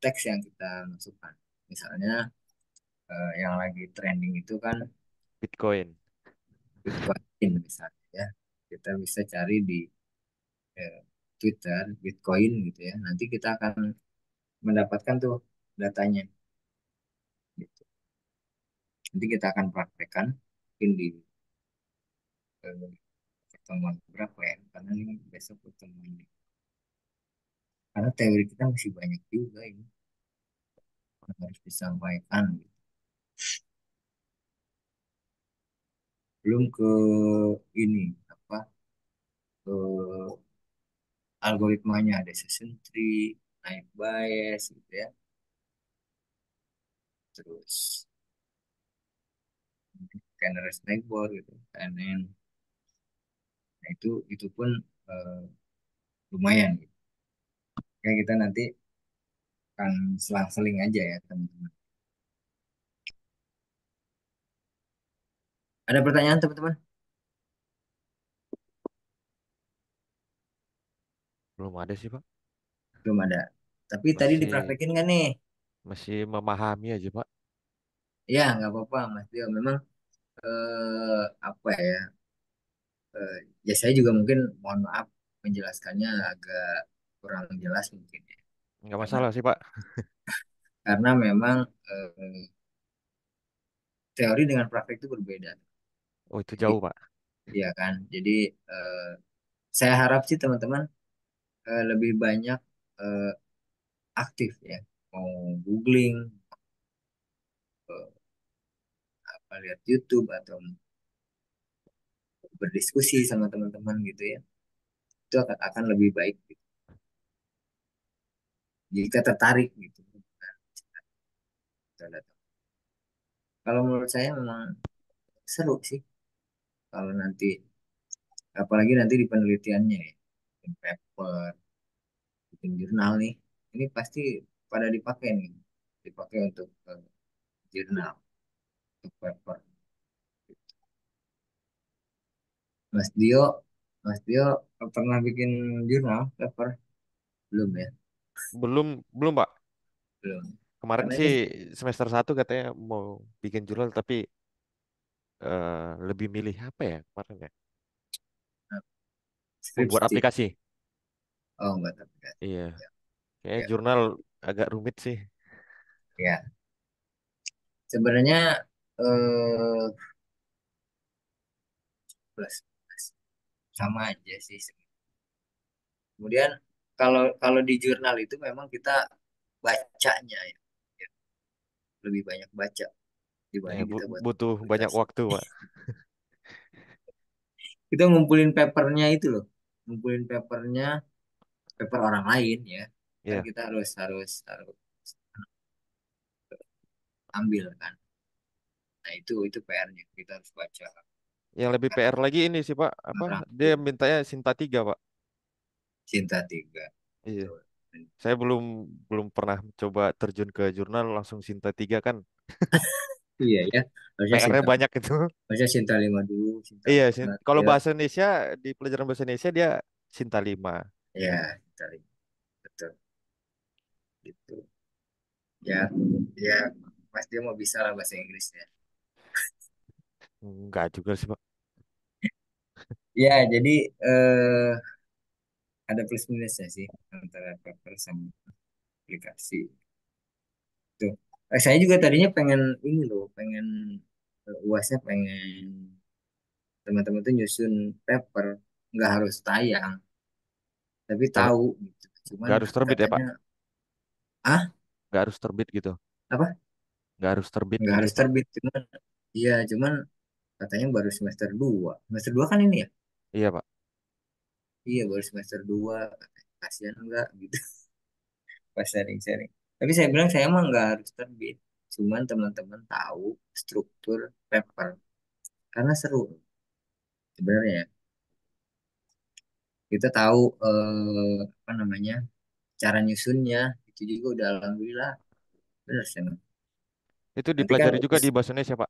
teks yang kita masukkan. Misalnya yang lagi trending itu kan Bitcoin. Bitcoin misalnya ya. Kita bisa cari di eh, Twitter Bitcoin gitu ya. Nanti kita akan mendapatkan tuh datanya gitu. Nanti kita akan praktekkan mungkin di eh, pertemuan berapa ya? Karena ini besok pertemuan karena teori kita masih banyak juga ini yang harus disampaikan gitu. Belum ke ini apa ke algoritmanya ada decision tree, naik bias gitu ya. Terus scanner snakeboard gitu, KNN. Nah, itu pun eh, lumayan gitu. Kayak kita nanti akan selang-seling aja ya teman-teman. Ada pertanyaan teman-teman? Belum ada sih Pak. Belum ada. Tapi tadi Masih dipraktekin kan nih? masih memahami aja Pak. Ya nggak apa-apa Mas Dio. Memang apa ya? Ya saya juga mungkin mohon maaf menjelaskannya agak kurang jelas mungkin ya. Nggak Karena masalah sih Pak. karena memang eh, teori dengan praktek itu berbeda. Oh, itu Jadi jauh, Pak. ya kan, jadi saya harap sih teman-teman lebih banyak eh, aktif ya, mau googling, eh, apa lihat YouTube atau berdiskusi sama teman-teman gitu ya, itu akan lebih baik gitu. Jika tertarik gitu. Nah, kita datang. Kalau menurut saya memang seru sih kalau nanti, apalagi nanti di penelitiannya ya, bikin paper, bikin jurnal nih, ini pasti pada dipakai nih, dipakai untuk jurnal, untuk paper. Mas Dio, Mas Dio pernah bikin jurnal paper? Belum ya? Belum, belum, Pak. Belum. Kemarin Karena sih ini semester 1 katanya mau bikin jurnal, tapi lebih milih apa ya kemarin ya? Membuat skripsi. aplikasi. Oh, enggak tapi kan. Iya, Ya, kayaknya ya, jurnal agak rumit sih. ya. Sebenarnya eh plus plus sama aja sih. Kemudian kalau kalau di jurnal itu memang kita bacanya ya, ya, lebih banyak baca Ya, dibanding kita buat butuh banyak publikasi. waktu, Pak. Kita ngumpulin papernya itu loh, ngumpulin papernya, paper orang lain ya, kan Iya. kita harus harus harus ambil kan. Nah itu PR-nya kita harus baca Yang lebih PR lagi ini sih, Pak. Apa? Dia rangkum mintanya Sinta 3, Pak. Sinta 3. Iya. Betul. Saya belum belum pernah coba terjun ke jurnal langsung Sinta 3 kan. Iya ya, harusnya PR-nya Sinta, banyak itu. harusnya Sinta 5 dulu, Sinta Iya, 4 kalau ya. bahasa Indonesia di pelajaran bahasa Indonesia dia Sinta 5. Ya, Sinta 5 betul gitu. Ya, ya pasti dia mau bisa lah bahasa Inggris ya. Enggak juga sih, Pak. Ya, jadi eh, ada plus minusnya sih antara paper sama aplikasi. Tuh. Saya juga tadinya pengen ini loh, pengen UASnya pengen teman-teman tuh nyusun paper, nggak harus tayang, tapi Tapi tahu gitu. Cuman nggak harus terbit ya, Pak. katanya, ah Nggak harus terbit gitu. apa? Nggak harus terbit Nggak gitu, harus Pak. terbit, cuman iya, cuman katanya baru semester 2. Semester 2 kan ini ya? Iya, Pak. Iya, baru semester 2. Kasihan enggak gitu pas sharing-sharing. Tapi saya bilang saya emang nggak harus terbit. Cuman teman-teman tahu struktur paper. Karena seru sebenarnya ya. Kita tahu apa namanya cara nyusunnya. Itu juga udah alhamdulillah benar sih. Mas. Itu Nanti kan dipelajari juga di bahasa Indonesia, Pak.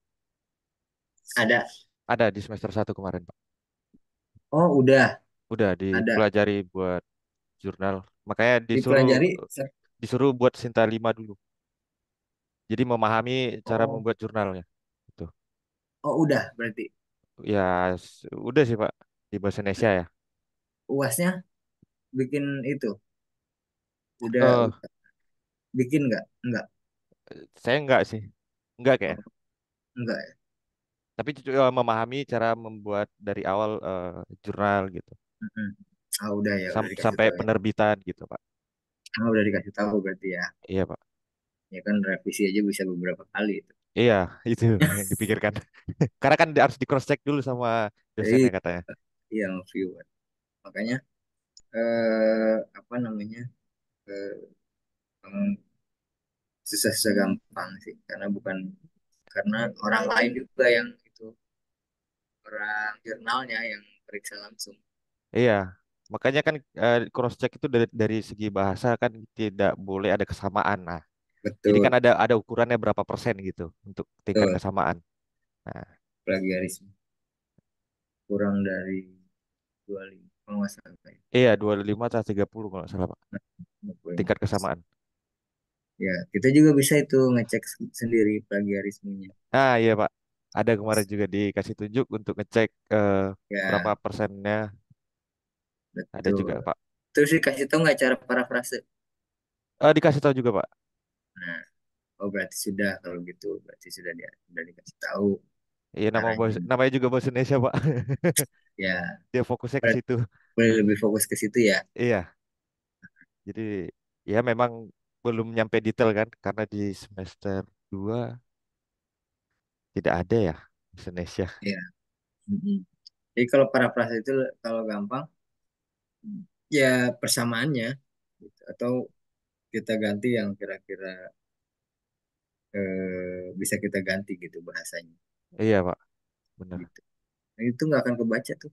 ada. Ada di semester 1 kemarin, Pak. Oh udah Udah ada. dipelajari buat jurnal. Makanya disuruh Dipelajari. disuruh buat Sinta 5 dulu. Jadi memahami cara Oh, membuat jurnalnya. Gitu. oh udah berarti. Ya, udah sih, Pak. Di bahasa Indonesia ya. UASnya bikin itu. Udah, Eh, udah bikin nggak? Nggak. saya enggak sih. Enggak Oh, kayak. enggak ya. Tapi memahami cara membuat dari awal jurnal gitu. Mm-mm. Ah udah ya, udah dikasih Sampai tahu ya. penerbitan gitu, Pak. Ah udah dikasih tahu berarti ya. Iya, Pak. Ya kan revisi aja bisa beberapa kali itu. Iya, itu yang dipikirkan. Karena kan harus di cross check dulu sama Jadi dosennya katanya. iya viewer. Makanya apa namanya? Eh, emang susah-susah gampang sih karena bukan karena orang lain juga yang itu orang jurnalnya yang periksa langsung. Iya, makanya kan cross check itu dari segi bahasa kan tidak boleh ada kesamaan. Nah, jadi kan Betul, ada ukurannya berapa persen gitu untuk tingkat betul. kesamaan. Nah, Plagiarisme kurang dari 25 penguasaan ya. iya 25 atau 30 kalau nggak salah, Pak. 25. Tingkat kesamaan. Ya, kita juga bisa itu ngecek sendiri plagiarismenya. Nah, iya, Pak. Ada kemarin juga dikasih tunjuk untuk ngecek berapa Ya, persennya. Ada juga, betul. Pak. Terus dikasih tahu nggak cara parafrase? Dikasih tahu juga, Pak. Nah, oh berarti sudah kalau gitu, berarti sudah dikasih tahu Iya, caranya. namanya juga bahasa Indonesia, Pak. Ya, Dia fokusnya ke berarti situ. boleh lebih fokus ke situ ya. Iya, jadi ya memang belum nyampe detail kan, karena di semester 2 tidak ada ya bahasa Indonesia. Ya. Mm-mm. Jadi kalau parafrase itu kalau gampang ya persamaannya gitu. Atau kita ganti yang kira-kira bisa kita ganti gitu bahasanya Iya, Pak, benar. gitu. Nah, itu nggak akan kebaca tuh